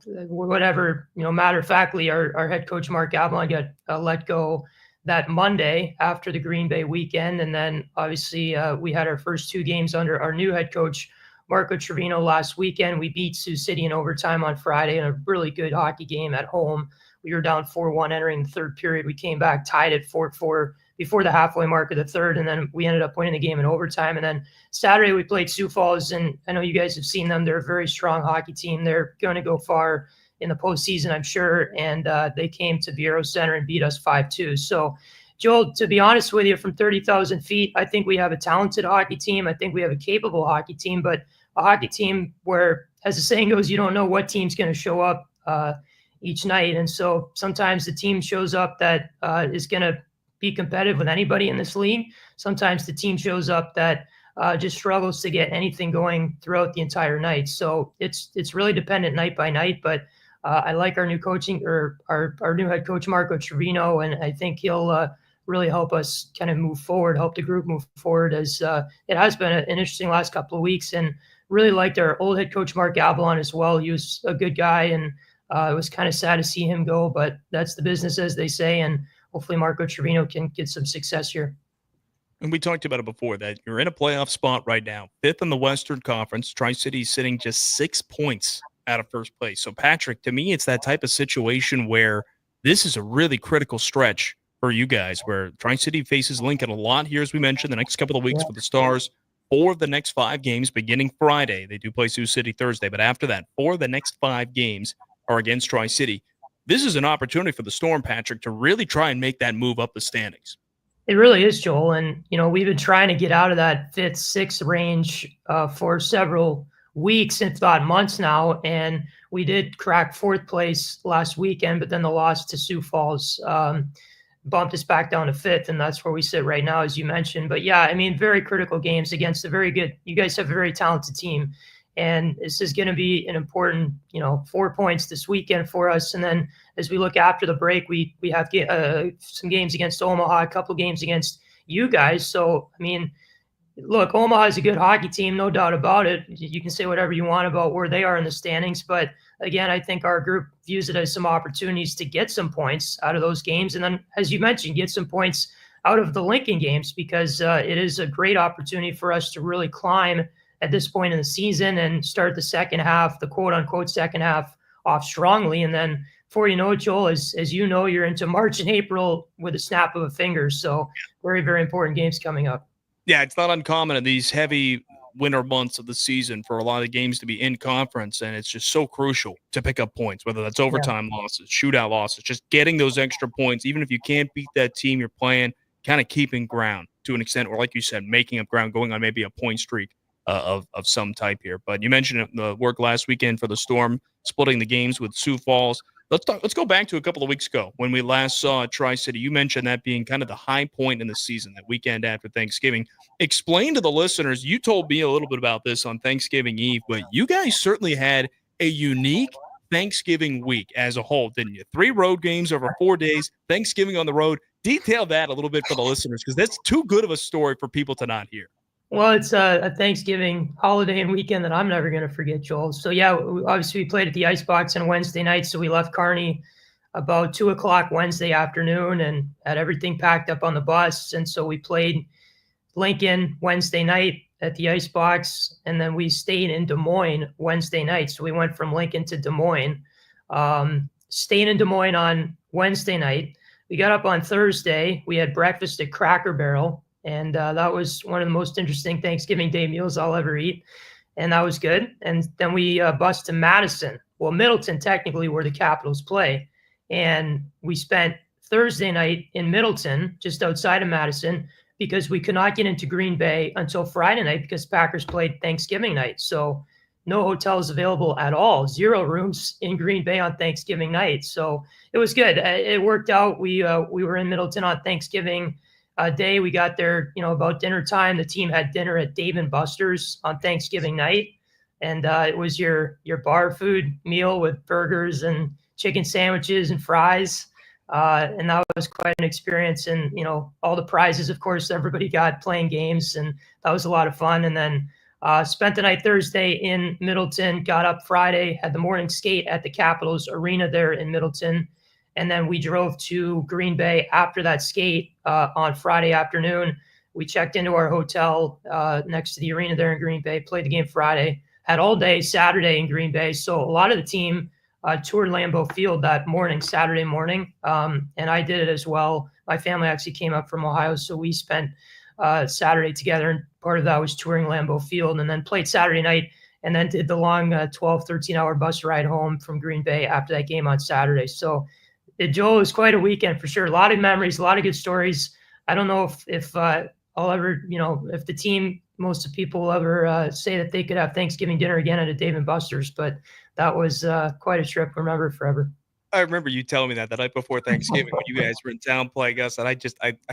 whatever, matter of factly, our head coach, Mark Avalon, got let go that Monday after the Green Bay weekend. And then obviously we had our first 2 games under our new head coach, Marco Trevino, last weekend. We beat Sioux City in overtime on Friday in a really good hockey game at home. We were down 4-1 entering the third period. We came back tied at 4-4 before the halfway mark of the third, and then we ended up winning the game in overtime. And then Saturday we played Sioux Falls, and I know you guys have seen them. They're a very strong hockey team. They're going to go far in the postseason, I'm sure, and they came to Vieiro Center and beat us 5-2. So, Joel, to be honest with you, from 30,000 feet, I think we have a talented hockey team. I think we have a capable hockey team, but a hockey team where, as the saying goes, you don't know what team's going to show up each night. And so sometimes the team shows up that is going to be competitive with anybody in this league. Sometimes the team shows up that just struggles to get anything going throughout the entire night. So it's really dependent night by night, but I like our new coaching, or our new head coach, Marco Trevino, and I think he'll really help us kind of move forward, help the group move forward, as it has been an interesting last couple of weeks. And really liked our old head coach, Mark Avalon, as well. He was a good guy, and it was kind of sad to see him go, but that's the business, as they say, and hopefully Marco Trevino can get some success here. And we talked about it before, that you're in a playoff spot right now, 5th in the Western Conference. Tri-City sitting just 6 points out of first place. So, Patrick, to me, it's that type of situation where this is a really critical stretch for you guys, where Tri-City faces Lincoln a lot here, as we mentioned, the next couple of weeks for the Stars. 4 of the next 5 games beginning Friday. They do play Sioux City Thursday, but after that, 4 of the next 5 games are against Tri-City. This is an opportunity for the Storm, Patrick, to really try and make that move up the standings. It really is, Joel. And, we've been trying to get out of that 5th, 6th range for several weeks, if not months now. And we did crack 4th place last weekend, but then the loss to Sioux Falls bumped us back down to 5th, and that's where we sit right now, as you mentioned. But yeah, I mean, very critical games against a very good, you guys have a very talented team. And this is going to be an important, 4 points this weekend for us. And then as we look after the break, we have some games against Omaha, a couple games against you guys. So, I mean, look, Omaha is a good hockey team, no doubt about it. You can say whatever you want about where they are in the standings. But again, I think our group views it as some opportunities to get some points out of those games. And then, as you mentioned, get some points out of the Lincoln games, because it is a great opportunity for us to really climb at this point in the season and start the second half, the quote unquote second half, off strongly. And then before you know it, Joel, as you know, you're into March and April with a snap of a finger. So very, very important games coming up. Yeah, it's not uncommon in these heavy winter months of the season for a lot of games to be in conference, and it's just so crucial to pick up points, whether that's overtime losses, shootout losses, just getting those extra points, even if you can't beat that team you're playing, kind of keeping ground to an extent, or like you said, making up ground, going on maybe a point streak of some type here. But you mentioned the work last weekend for the Storm, splitting the games with Sioux Falls. Let's go back to a couple of weeks ago when we last saw Tri-City. You mentioned that being kind of the high point in the season, that weekend after Thanksgiving. Explain to the listeners, you told me a little bit about this on Thanksgiving Eve, but you guys certainly had a unique Thanksgiving week as a whole, didn't you? 3 road games over 4 days, Thanksgiving on the road. Detail that a little bit for the listeners, because that's too good of a story for people to not hear. Well, it's a Thanksgiving holiday and weekend that I'm never going to forget, Joel. So, yeah, obviously we played at the Icebox on Wednesday night, so we left Kearney about 2 o'clock Wednesday afternoon and had everything packed up on the bus. And so we played Lincoln Wednesday night at the Icebox, and then we stayed in Des Moines Wednesday night. So we went from Lincoln to Des Moines, staying in Des Moines on Wednesday night. We got up on Thursday. We had breakfast at Cracker Barrel. And that was one of the most interesting Thanksgiving Day meals I'll ever eat. And that was good. And then we bused to Madison. Well, Middleton, technically, where the Capitals play. And we spent Thursday night in Middleton, just outside of Madison, because we could not get into Green Bay until Friday night because Packers played Thanksgiving night. So no hotels available at all. 0 rooms in Green Bay on Thanksgiving night. So it was good. It worked out. We were in Middleton on Thanksgiving Day. We got there, about dinner time. The team had dinner at Dave & Buster's on Thanksgiving night. And it was your bar food meal with burgers and chicken sandwiches and fries. And that was quite an experience. And, all the prizes, of course, everybody got playing games. And that was a lot of fun. And then spent the night Thursday in Middleton, got up Friday, had the morning skate at the Capitals Arena there in Middleton. And then we drove to Green Bay after that skate on Friday afternoon. We checked into our hotel next to the arena there in Green Bay, played the game Friday, had all day Saturday in Green Bay. So a lot of the team toured Lambeau Field that morning, Saturday morning. And I did it as well. My family actually came up from Ohio, so we spent Saturday together. And part of that was touring Lambeau Field, and then played Saturday night, and then did the long 12, 13-hour bus ride home from Green Bay after that game on Saturday. So Joel, it was quite a weekend for sure. A lot of memories, a lot of good stories. I don't know if I'll ever, if the team, most of the people will ever say that they could have Thanksgiving dinner again at a Dave & Buster's, but that was quite a trip. Remember forever. I remember you telling me that the night before Thanksgiving when you guys were in town playing us, and I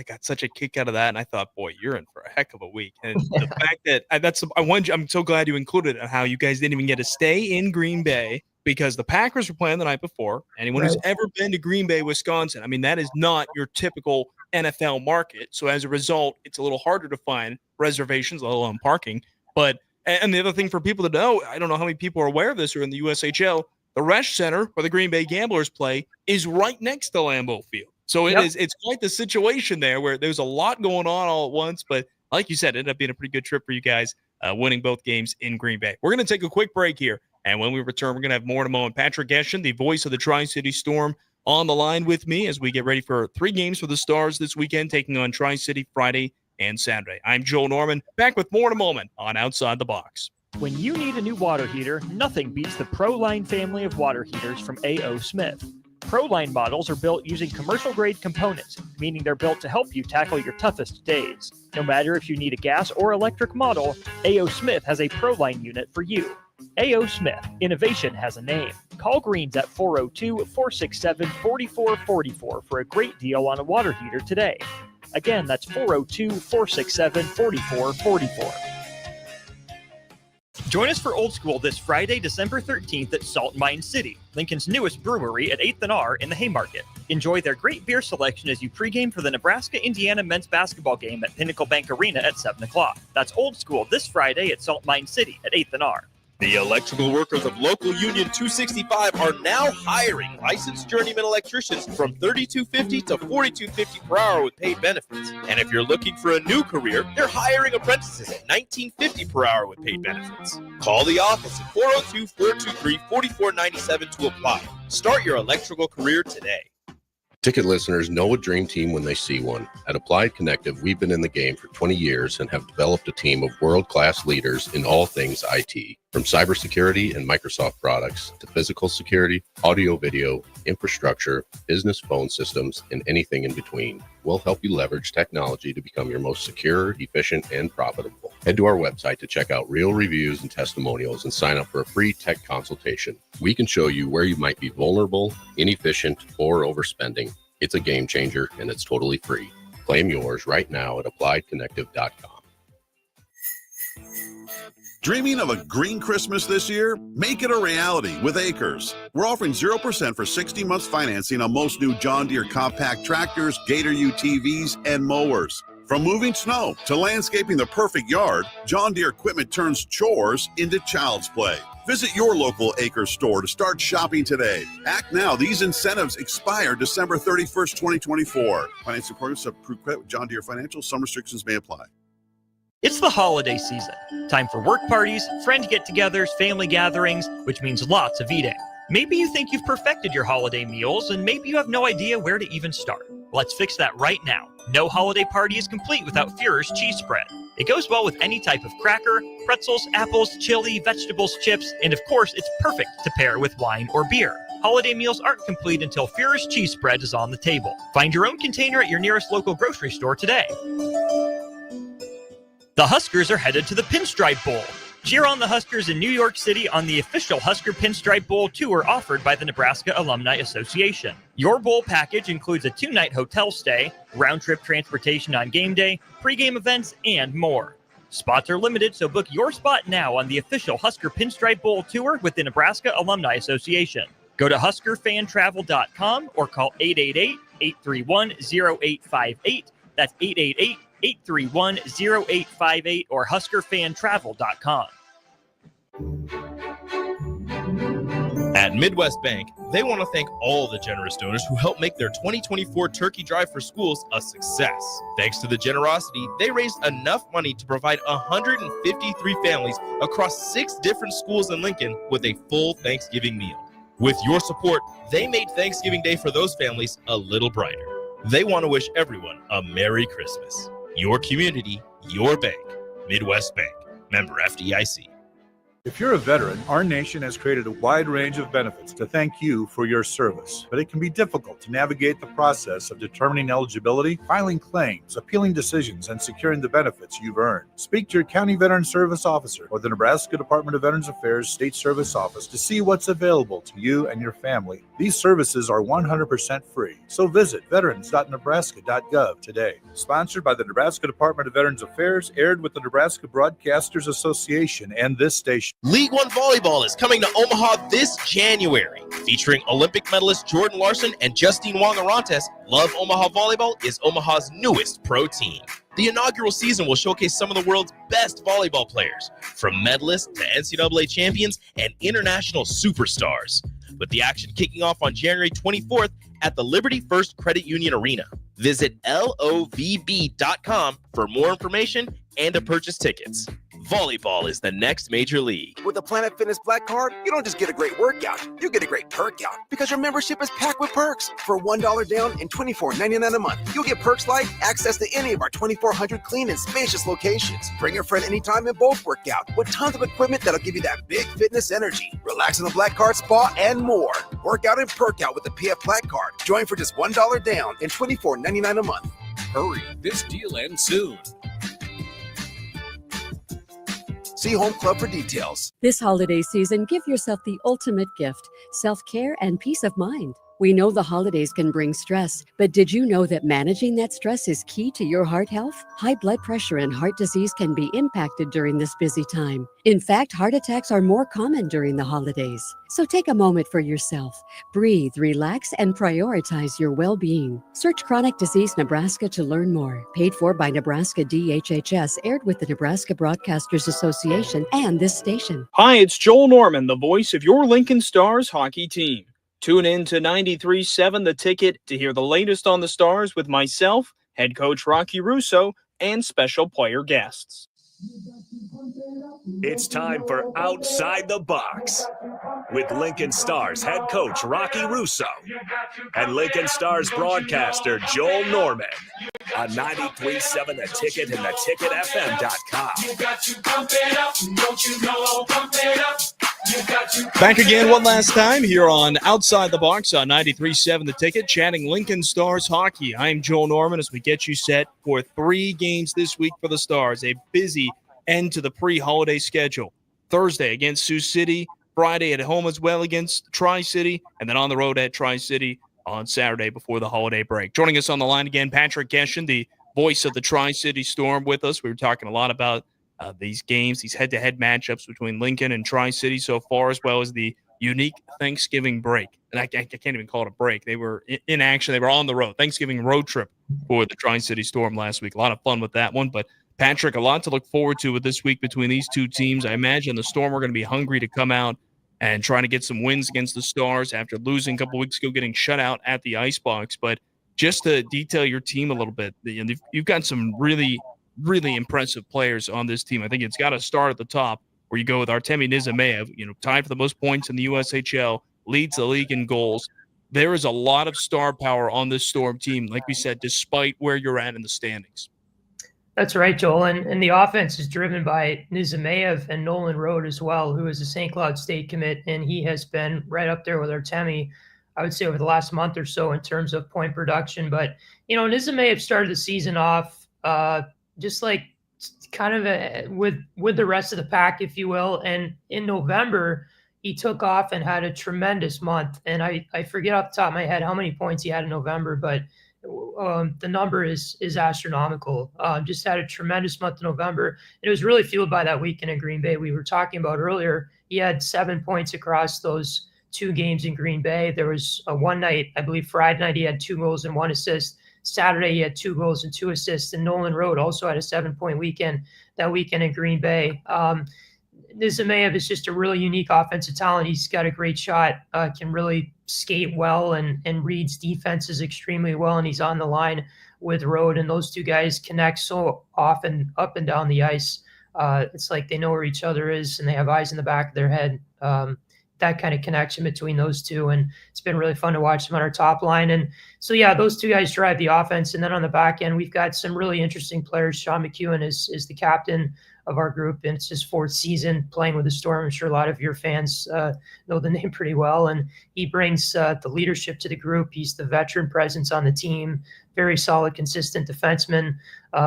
got such a kick out of that, and I thought, boy, you're in for a heck of a week. And the fact that I'm so glad you included how you guys didn't even get to stay in Green Bay because the Packers were playing the night before. Anyone who's ever been to Green Bay, Wisconsin, I mean, that is not your typical NFL market. So as a result, it's a little harder to find reservations, let alone parking. But and the other thing for people to know, I don't know how many people are aware of this or in the USHL, the Resch Center where the Green Bay Gamblers play is right next to Lambeau Field. So it's quite the situation there where there's a lot going on all at once. But like you said, it ended up being a pretty good trip for you guys, winning both games in Green Bay. We're going to take a quick break here. And when we return, we're going to have more in a moment. Patrick Eschen, the voice of the Tri-City Storm, on the line with me as we get ready for 3 games for the Stars this weekend, taking on Tri-City Friday and Saturday. I'm Joel Norman, back with more in a moment on Outside the Box. When you need a new water heater, nothing beats the ProLine family of water heaters from A.O. Smith. ProLine models are built using commercial-grade components, meaning they're built to help you tackle your toughest days. No matter if you need a gas or electric model, A.O. Smith has a ProLine unit for you. A.O. Smith, innovation has a name. Call Greens at 402-467-4444 for a great deal on a water heater today. Again, that's 402-467-4444. Join us for Old School this Friday, December 13th at Salt Mine City, Lincoln's newest brewery at 8th and R in the Haymarket. Enjoy their great beer selection as you pregame for the Nebraska-Indiana men's basketball game at Pinnacle Bank Arena at 7 o'clock. That's Old School this Friday at Salt Mine City at 8th and R. The electrical workers of local Union 265 are now hiring licensed journeyman electricians from $32.50 to $42.50 per hour with paid benefits. And if you're looking for a new career, they're hiring apprentices at $19.50 per hour with paid benefits. Call the office at 402-423-4497 to apply. Start your electrical career today. Ticket listeners know a dream team when they see one. At Applied Connective, we've been in the game for 20 years and have developed a team of world-class leaders in all things IT. From cybersecurity and Microsoft products to physical security, audio-video, infrastructure, business phone systems, and anything in between. We'll help you leverage technology to become your most secure, efficient, and profitable. Head to our website to check out real reviews and testimonials and sign up for a free tech consultation. We can show you where you might be vulnerable, inefficient, or overspending. It's a game changer, and it's totally free. Claim yours right now at appliedconnective.com. Dreaming of a green Christmas this year? Make it a reality with Acres. We're offering 0% for 60 months financing on most new John Deere compact tractors, Gator UTVs, and mowers. From moving snow to landscaping the perfect yard, John Deere equipment turns chores into child's play. Visit your local Acres store to start shopping today. Act now. These incentives expire December 31st, 2024. Financing programs approved credit with John Deere Financial. Some restrictions may apply. It's the holiday season. Time for work parties, friend get-togethers, family gatherings, which means lots of eating. Maybe you think you've perfected your holiday meals, and maybe you have no idea where to even start. Let's fix that right now. No holiday party is complete without Führer's cheese spread. It goes well with any type of cracker, pretzels, apples, chili, vegetables, chips, and of course, it's perfect to pair with wine or beer. Holiday meals aren't complete until Führer's cheese spread is on the table. Find your own container at your nearest local grocery store today. The Huskers are headed to the Pinstripe Bowl. Cheer on the Huskers in New York City on the official Husker Pinstripe Bowl tour offered by the Nebraska Alumni Association. Your bowl package includes a 2-night hotel stay, round-trip transportation on game day, pregame events, and more. Spots are limited, so book your spot now on the official Husker Pinstripe Bowl tour with the Nebraska Alumni Association. Go to huskerfantravel.com or call 888-831-0858. That's 888-831-0858 or huskerfantravel.com. At Midwest Bank, they want to thank all the generous donors who helped make their 2024 turkey drive for schools a success. Thanks to the generosity, they raised enough money to provide 153 families across 6 different schools in Lincoln with a full Thanksgiving meal. With your support, they made Thanksgiving Day for those families a little brighter. They want to wish everyone a Merry Christmas. Your community, your bank. Midwest Bank. Member FDIC. If you're a veteran, our nation has created a wide range of benefits to thank you for your service, but it can be difficult to navigate the process of determining eligibility, filing claims, appealing decisions, and securing the benefits you've earned. Speak to your county veteran service officer or the Nebraska Department of Veterans Affairs State Service Office to see what's available to you and your family. These services are 100% free, so visit veterans.nebraska.gov today. Sponsored by the Nebraska Department of Veterans Affairs, aired with the Nebraska Broadcasters Association and this station. League One Volleyball is coming to Omaha this January. Featuring Olympic medalist Jordan Larson and Justine Wong-Arantes, Love Omaha Volleyball is Omaha's newest pro team. The inaugural season will showcase some of the world's best volleyball players, from medalists to NCAA champions and international superstars. With the action kicking off on January 24th at the Liberty First Credit Union Arena. Visit LOVB.com for more information and to purchase tickets. Volleyball is the next major league. With the Planet Fitness Black Card, you don't just get a great workout, you get a great perk out because your membership is packed with perks. For $1 down and $24.99 a month, you'll get perks like access to any of our 2,400 clean and spacious locations. Bring your friend anytime and both work out with tons of equipment that'll give you that big fitness energy. Relax in the Black Card spa and more. Work out and perk out with the PF Black Card. Join for just $1 down and $24.99 a month. Hurry, this deal ends soon. See Home Club for details. This holiday season, give yourself the ultimate gift, self-care and peace of mind. We know the holidays can bring stress, but did you know that managing that stress is key to your heart health? High blood pressure and heart disease can be impacted during this busy time. In fact, heart attacks are more common during the holidays. So take a moment for yourself. Breathe, relax, and prioritize your well-being. Search Chronic Disease Nebraska to learn more. Paid for by Nebraska DHHS, aired with the Nebraska Broadcasters Association and this station. Hi, it's Joel Norman, the voice of your Lincoln Stars hockey team. Tune in to 93.7 The Ticket to hear the latest on the Stars with myself, head coach Rocky Russo, and special player guests. It's time for Outside the Box with Lincoln Stars head coach Rocky Russo and Lincoln Stars broadcaster Joel Norman on 93.7 The Ticket and theticketfm.com. You got to pump it up, don't you know, pump it up. Back again one last time here on Outside the Box on 93.7 The Ticket, chatting Lincoln Stars hockey. I'm Joel Norman as we get you set for 3 games this week for the Stars. A busy end to the pre-holiday schedule. Thursday against Sioux City, Friday at home as well against Tri-City, and then on the road at Tri-City on Saturday before the holiday break. Joining us on the line again, Patrick Geshin, the voice of the Tri-City Storm with us. We were talking a lot about these games, these head-to-head matchups between Lincoln and Tri-City so far, as well as the unique Thanksgiving break. And I can't even call it a break. They were in action. They were on the road. Thanksgiving road trip for the Tri-City Storm last week. A lot of fun with that one. But, Patrick, a lot to look forward to with this week between these two teams. I imagine the Storm are going to be hungry to come out and trying to get some wins against the Stars after losing a couple weeks ago, getting shut out at the Icebox. But just to detail your team a little bit, you've got some really impressive players on this team. I think it's got to start at the top where you go with Artemi Nizimeyev, tied for the most points in the USHL, leads the league in goals. There is a lot of star power on this Storm team, like we said, despite where you're at in the standings. That's right, Joel. And the offense is driven by Nizimeyev and Nolan Road as well, who is a St. Cloud State commit, and he has been right up there with Artemi, I would say, over the last month or so in terms of point production. But, Nizimeyev started the season off just like kind of with the rest of the pack, if you will. And in November, he took off and had a tremendous month. And I forget off the top of my head how many points he had in November, but the number is astronomical. Just had a tremendous month in November. It was really fueled by that weekend in Green Bay we were talking about earlier. He had 7 points across those 2 games in Green Bay. There was one night, I believe Friday night, he had 2 goals and 1 assist. Saturday, he had 2 goals and 2 assists. And Nolan Road also had a 7-point weekend that weekend in Green Bay. Nizimeyev is just a really unique offensive talent. He's got a great shot, can really skate well and reads defenses extremely well. And he's on the line with Road. And those 2 guys connect so often up and down the ice. It's like they know where each other is and they have eyes in the back of their head. That kind of connection between those 2. And it's been really fun to watch them on our top line. And so, yeah, those 2 guys drive the offense. And then on the back end, we've got some really interesting players. Sean McEwen is the captain of our group, and it's his 4th season playing with the Storm. I'm sure a lot of your fans know the name pretty well. And he brings the leadership to the group. He's the veteran presence on the team, very solid, consistent defenseman.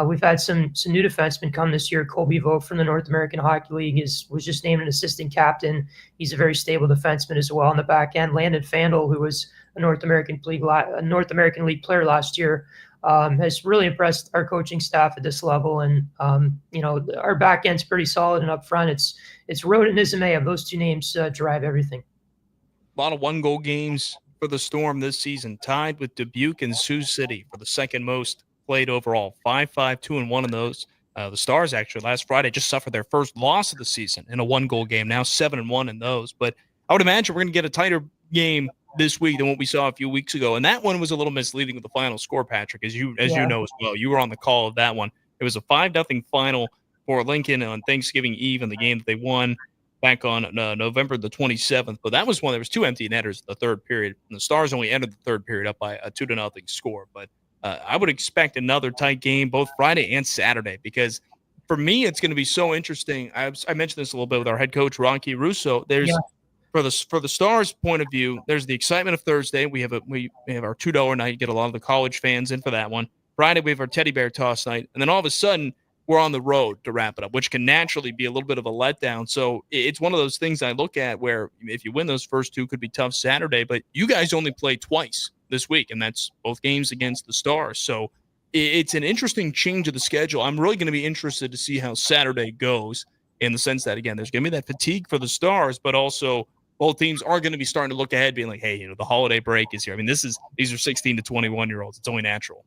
We've had some new defensemen come this year. Colby Vogt from the North American Hockey League was just named an assistant captain. He's a very stable defenseman as well on the back end. Landon Fandel, who was a North American League player last year, has really impressed our coaching staff at this level. And, our back end's pretty solid, and up front, it's Road and Nizimeyev. Those 2 names drive everything. A lot of 1-goal games for the Storm this season, tied with Dubuque and Sioux City for the second most played overall. 5-5, 2-1 in those. The Stars actually last Friday just suffered their first loss of the season in a 1-goal game. Now 7-1 in those. But I would imagine we're going to get a tighter game this week than what we saw a few weeks ago. And that one was a little misleading with the final score, Patrick, as you know as well. You were on the call of that one. It was a 5-0 final for Lincoln on Thanksgiving Eve in the game that they won back on November the 27th. But that was one. There was 2 empty netters in the third period, and the Stars only entered the third period up by a 2-0 score. But I would expect another tight game both Friday and Saturday, because for me, it's going to be so interesting. I mentioned this a little bit with our head coach, Rocky Russo. For the Stars' point of view, there's the excitement of Thursday. We have our $2 night. Get a lot of the college fans in for that one. Friday, we have our teddy bear toss night. And then all of a sudden, we're on the road to wrap it up, which can naturally be a little bit of a letdown. So it's one of those things I look at where if you win those first two, could be tough Saturday, but you guys only play twice this week, and that's both games against the Stars. So it's an interesting change of the schedule. I'm really going to be interested to see how Saturday goes, in the sense that, again, there's going to be that fatigue for the Stars, but also both teams are going to be starting to look ahead, being like, hey, the holiday break is here. I mean, these are 16 to 21-year-olds. It's only natural.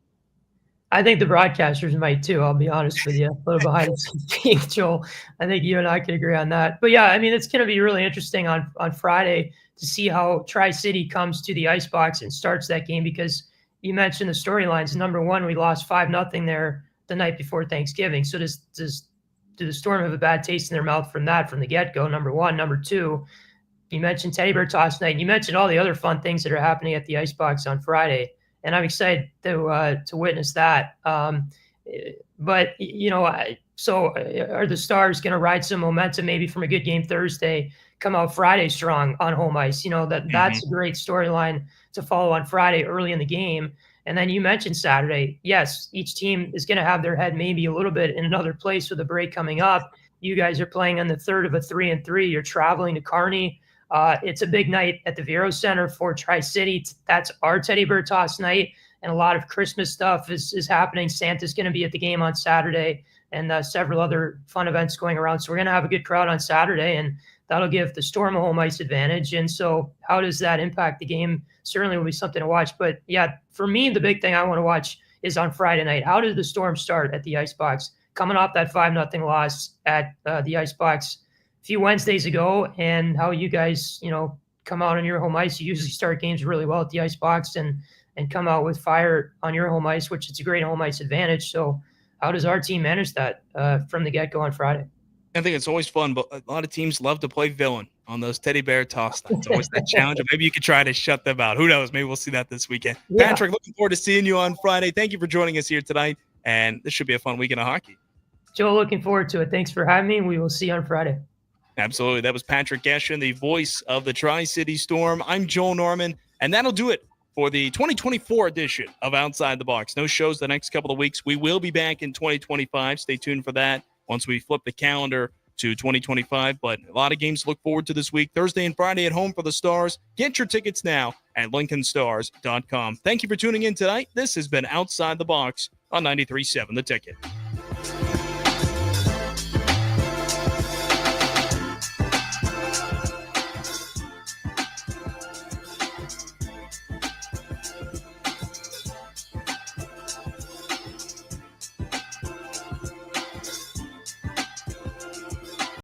I think the broadcasters might too. I'll be honest with you. A little behind the scenes, Joel. I think you and I can agree on that. But yeah, I mean, it's going to be really interesting on Friday to see how Tri-City comes to the Icebox and starts that game, because you mentioned the storylines. Number one, we lost 5-0 there the night before Thanksgiving. So do the Storm have a bad taste in their mouth from the get-go? Number one. Number two, you mentioned Teddy Bear Toss Night. You mentioned all the other fun things that are happening at the Icebox on Friday, and I'm excited to witness that. But so are the Stars going to ride some momentum, maybe from a good game Thursday, come out Friday strong on home ice? That's a great storyline to follow on Friday early in the game. And then you mentioned Saturday. Yes, each team is going to have their head maybe a little bit in another place with a break coming up. You guys are playing on the third of a 3-3. You're traveling to Kearney. It's a big night at the Vero Center for Tri-City. That's our Teddy Bear Toss night, and a lot of Christmas stuff is happening. Santa's going to be at the game on Saturday, and several other fun events going around. So we're going to have a good crowd on Saturday, and that'll give the Storm a home ice advantage. And so how does that impact the game? Certainly will be something to watch. But yeah, for me, the big thing I want to watch is on Friday night. How did the Storm start at the Icebox? Coming off that 5-0 loss at the Icebox a few Wednesdays ago, and how you guys, come out on your home ice. You usually start games really well at the Icebox and come out with fire on your home ice, which is a great home ice advantage. So how does our team manage that from the get-go on Friday? I think it's always fun, but a lot of teams love to play villain on those Teddy Bear Toss nights. It's always that challenge. Maybe you could try to shut them out. Who knows? Maybe we'll see that this weekend. Yeah. Patrick, looking forward to seeing you on Friday. Thank you for joining us here tonight, and this should be a fun weekend of hockey. Joe, looking forward to it. Thanks for having me. We will see you on Friday. Absolutely. That was Patrick Geshin, the voice of the Tri-City Storm. I'm Joel Norman, and that'll do it for the 2024 edition of Outside the Box. No shows the next couple of weeks. We will be back in 2025. Stay tuned for that once we flip the calendar to 2025. But a lot of games to look forward to this week. Thursday and Friday at home for the Stars. Get your tickets now at LincolnStars.com. Thank you for tuning in tonight. This has been Outside the Box on 93.7 The Ticket.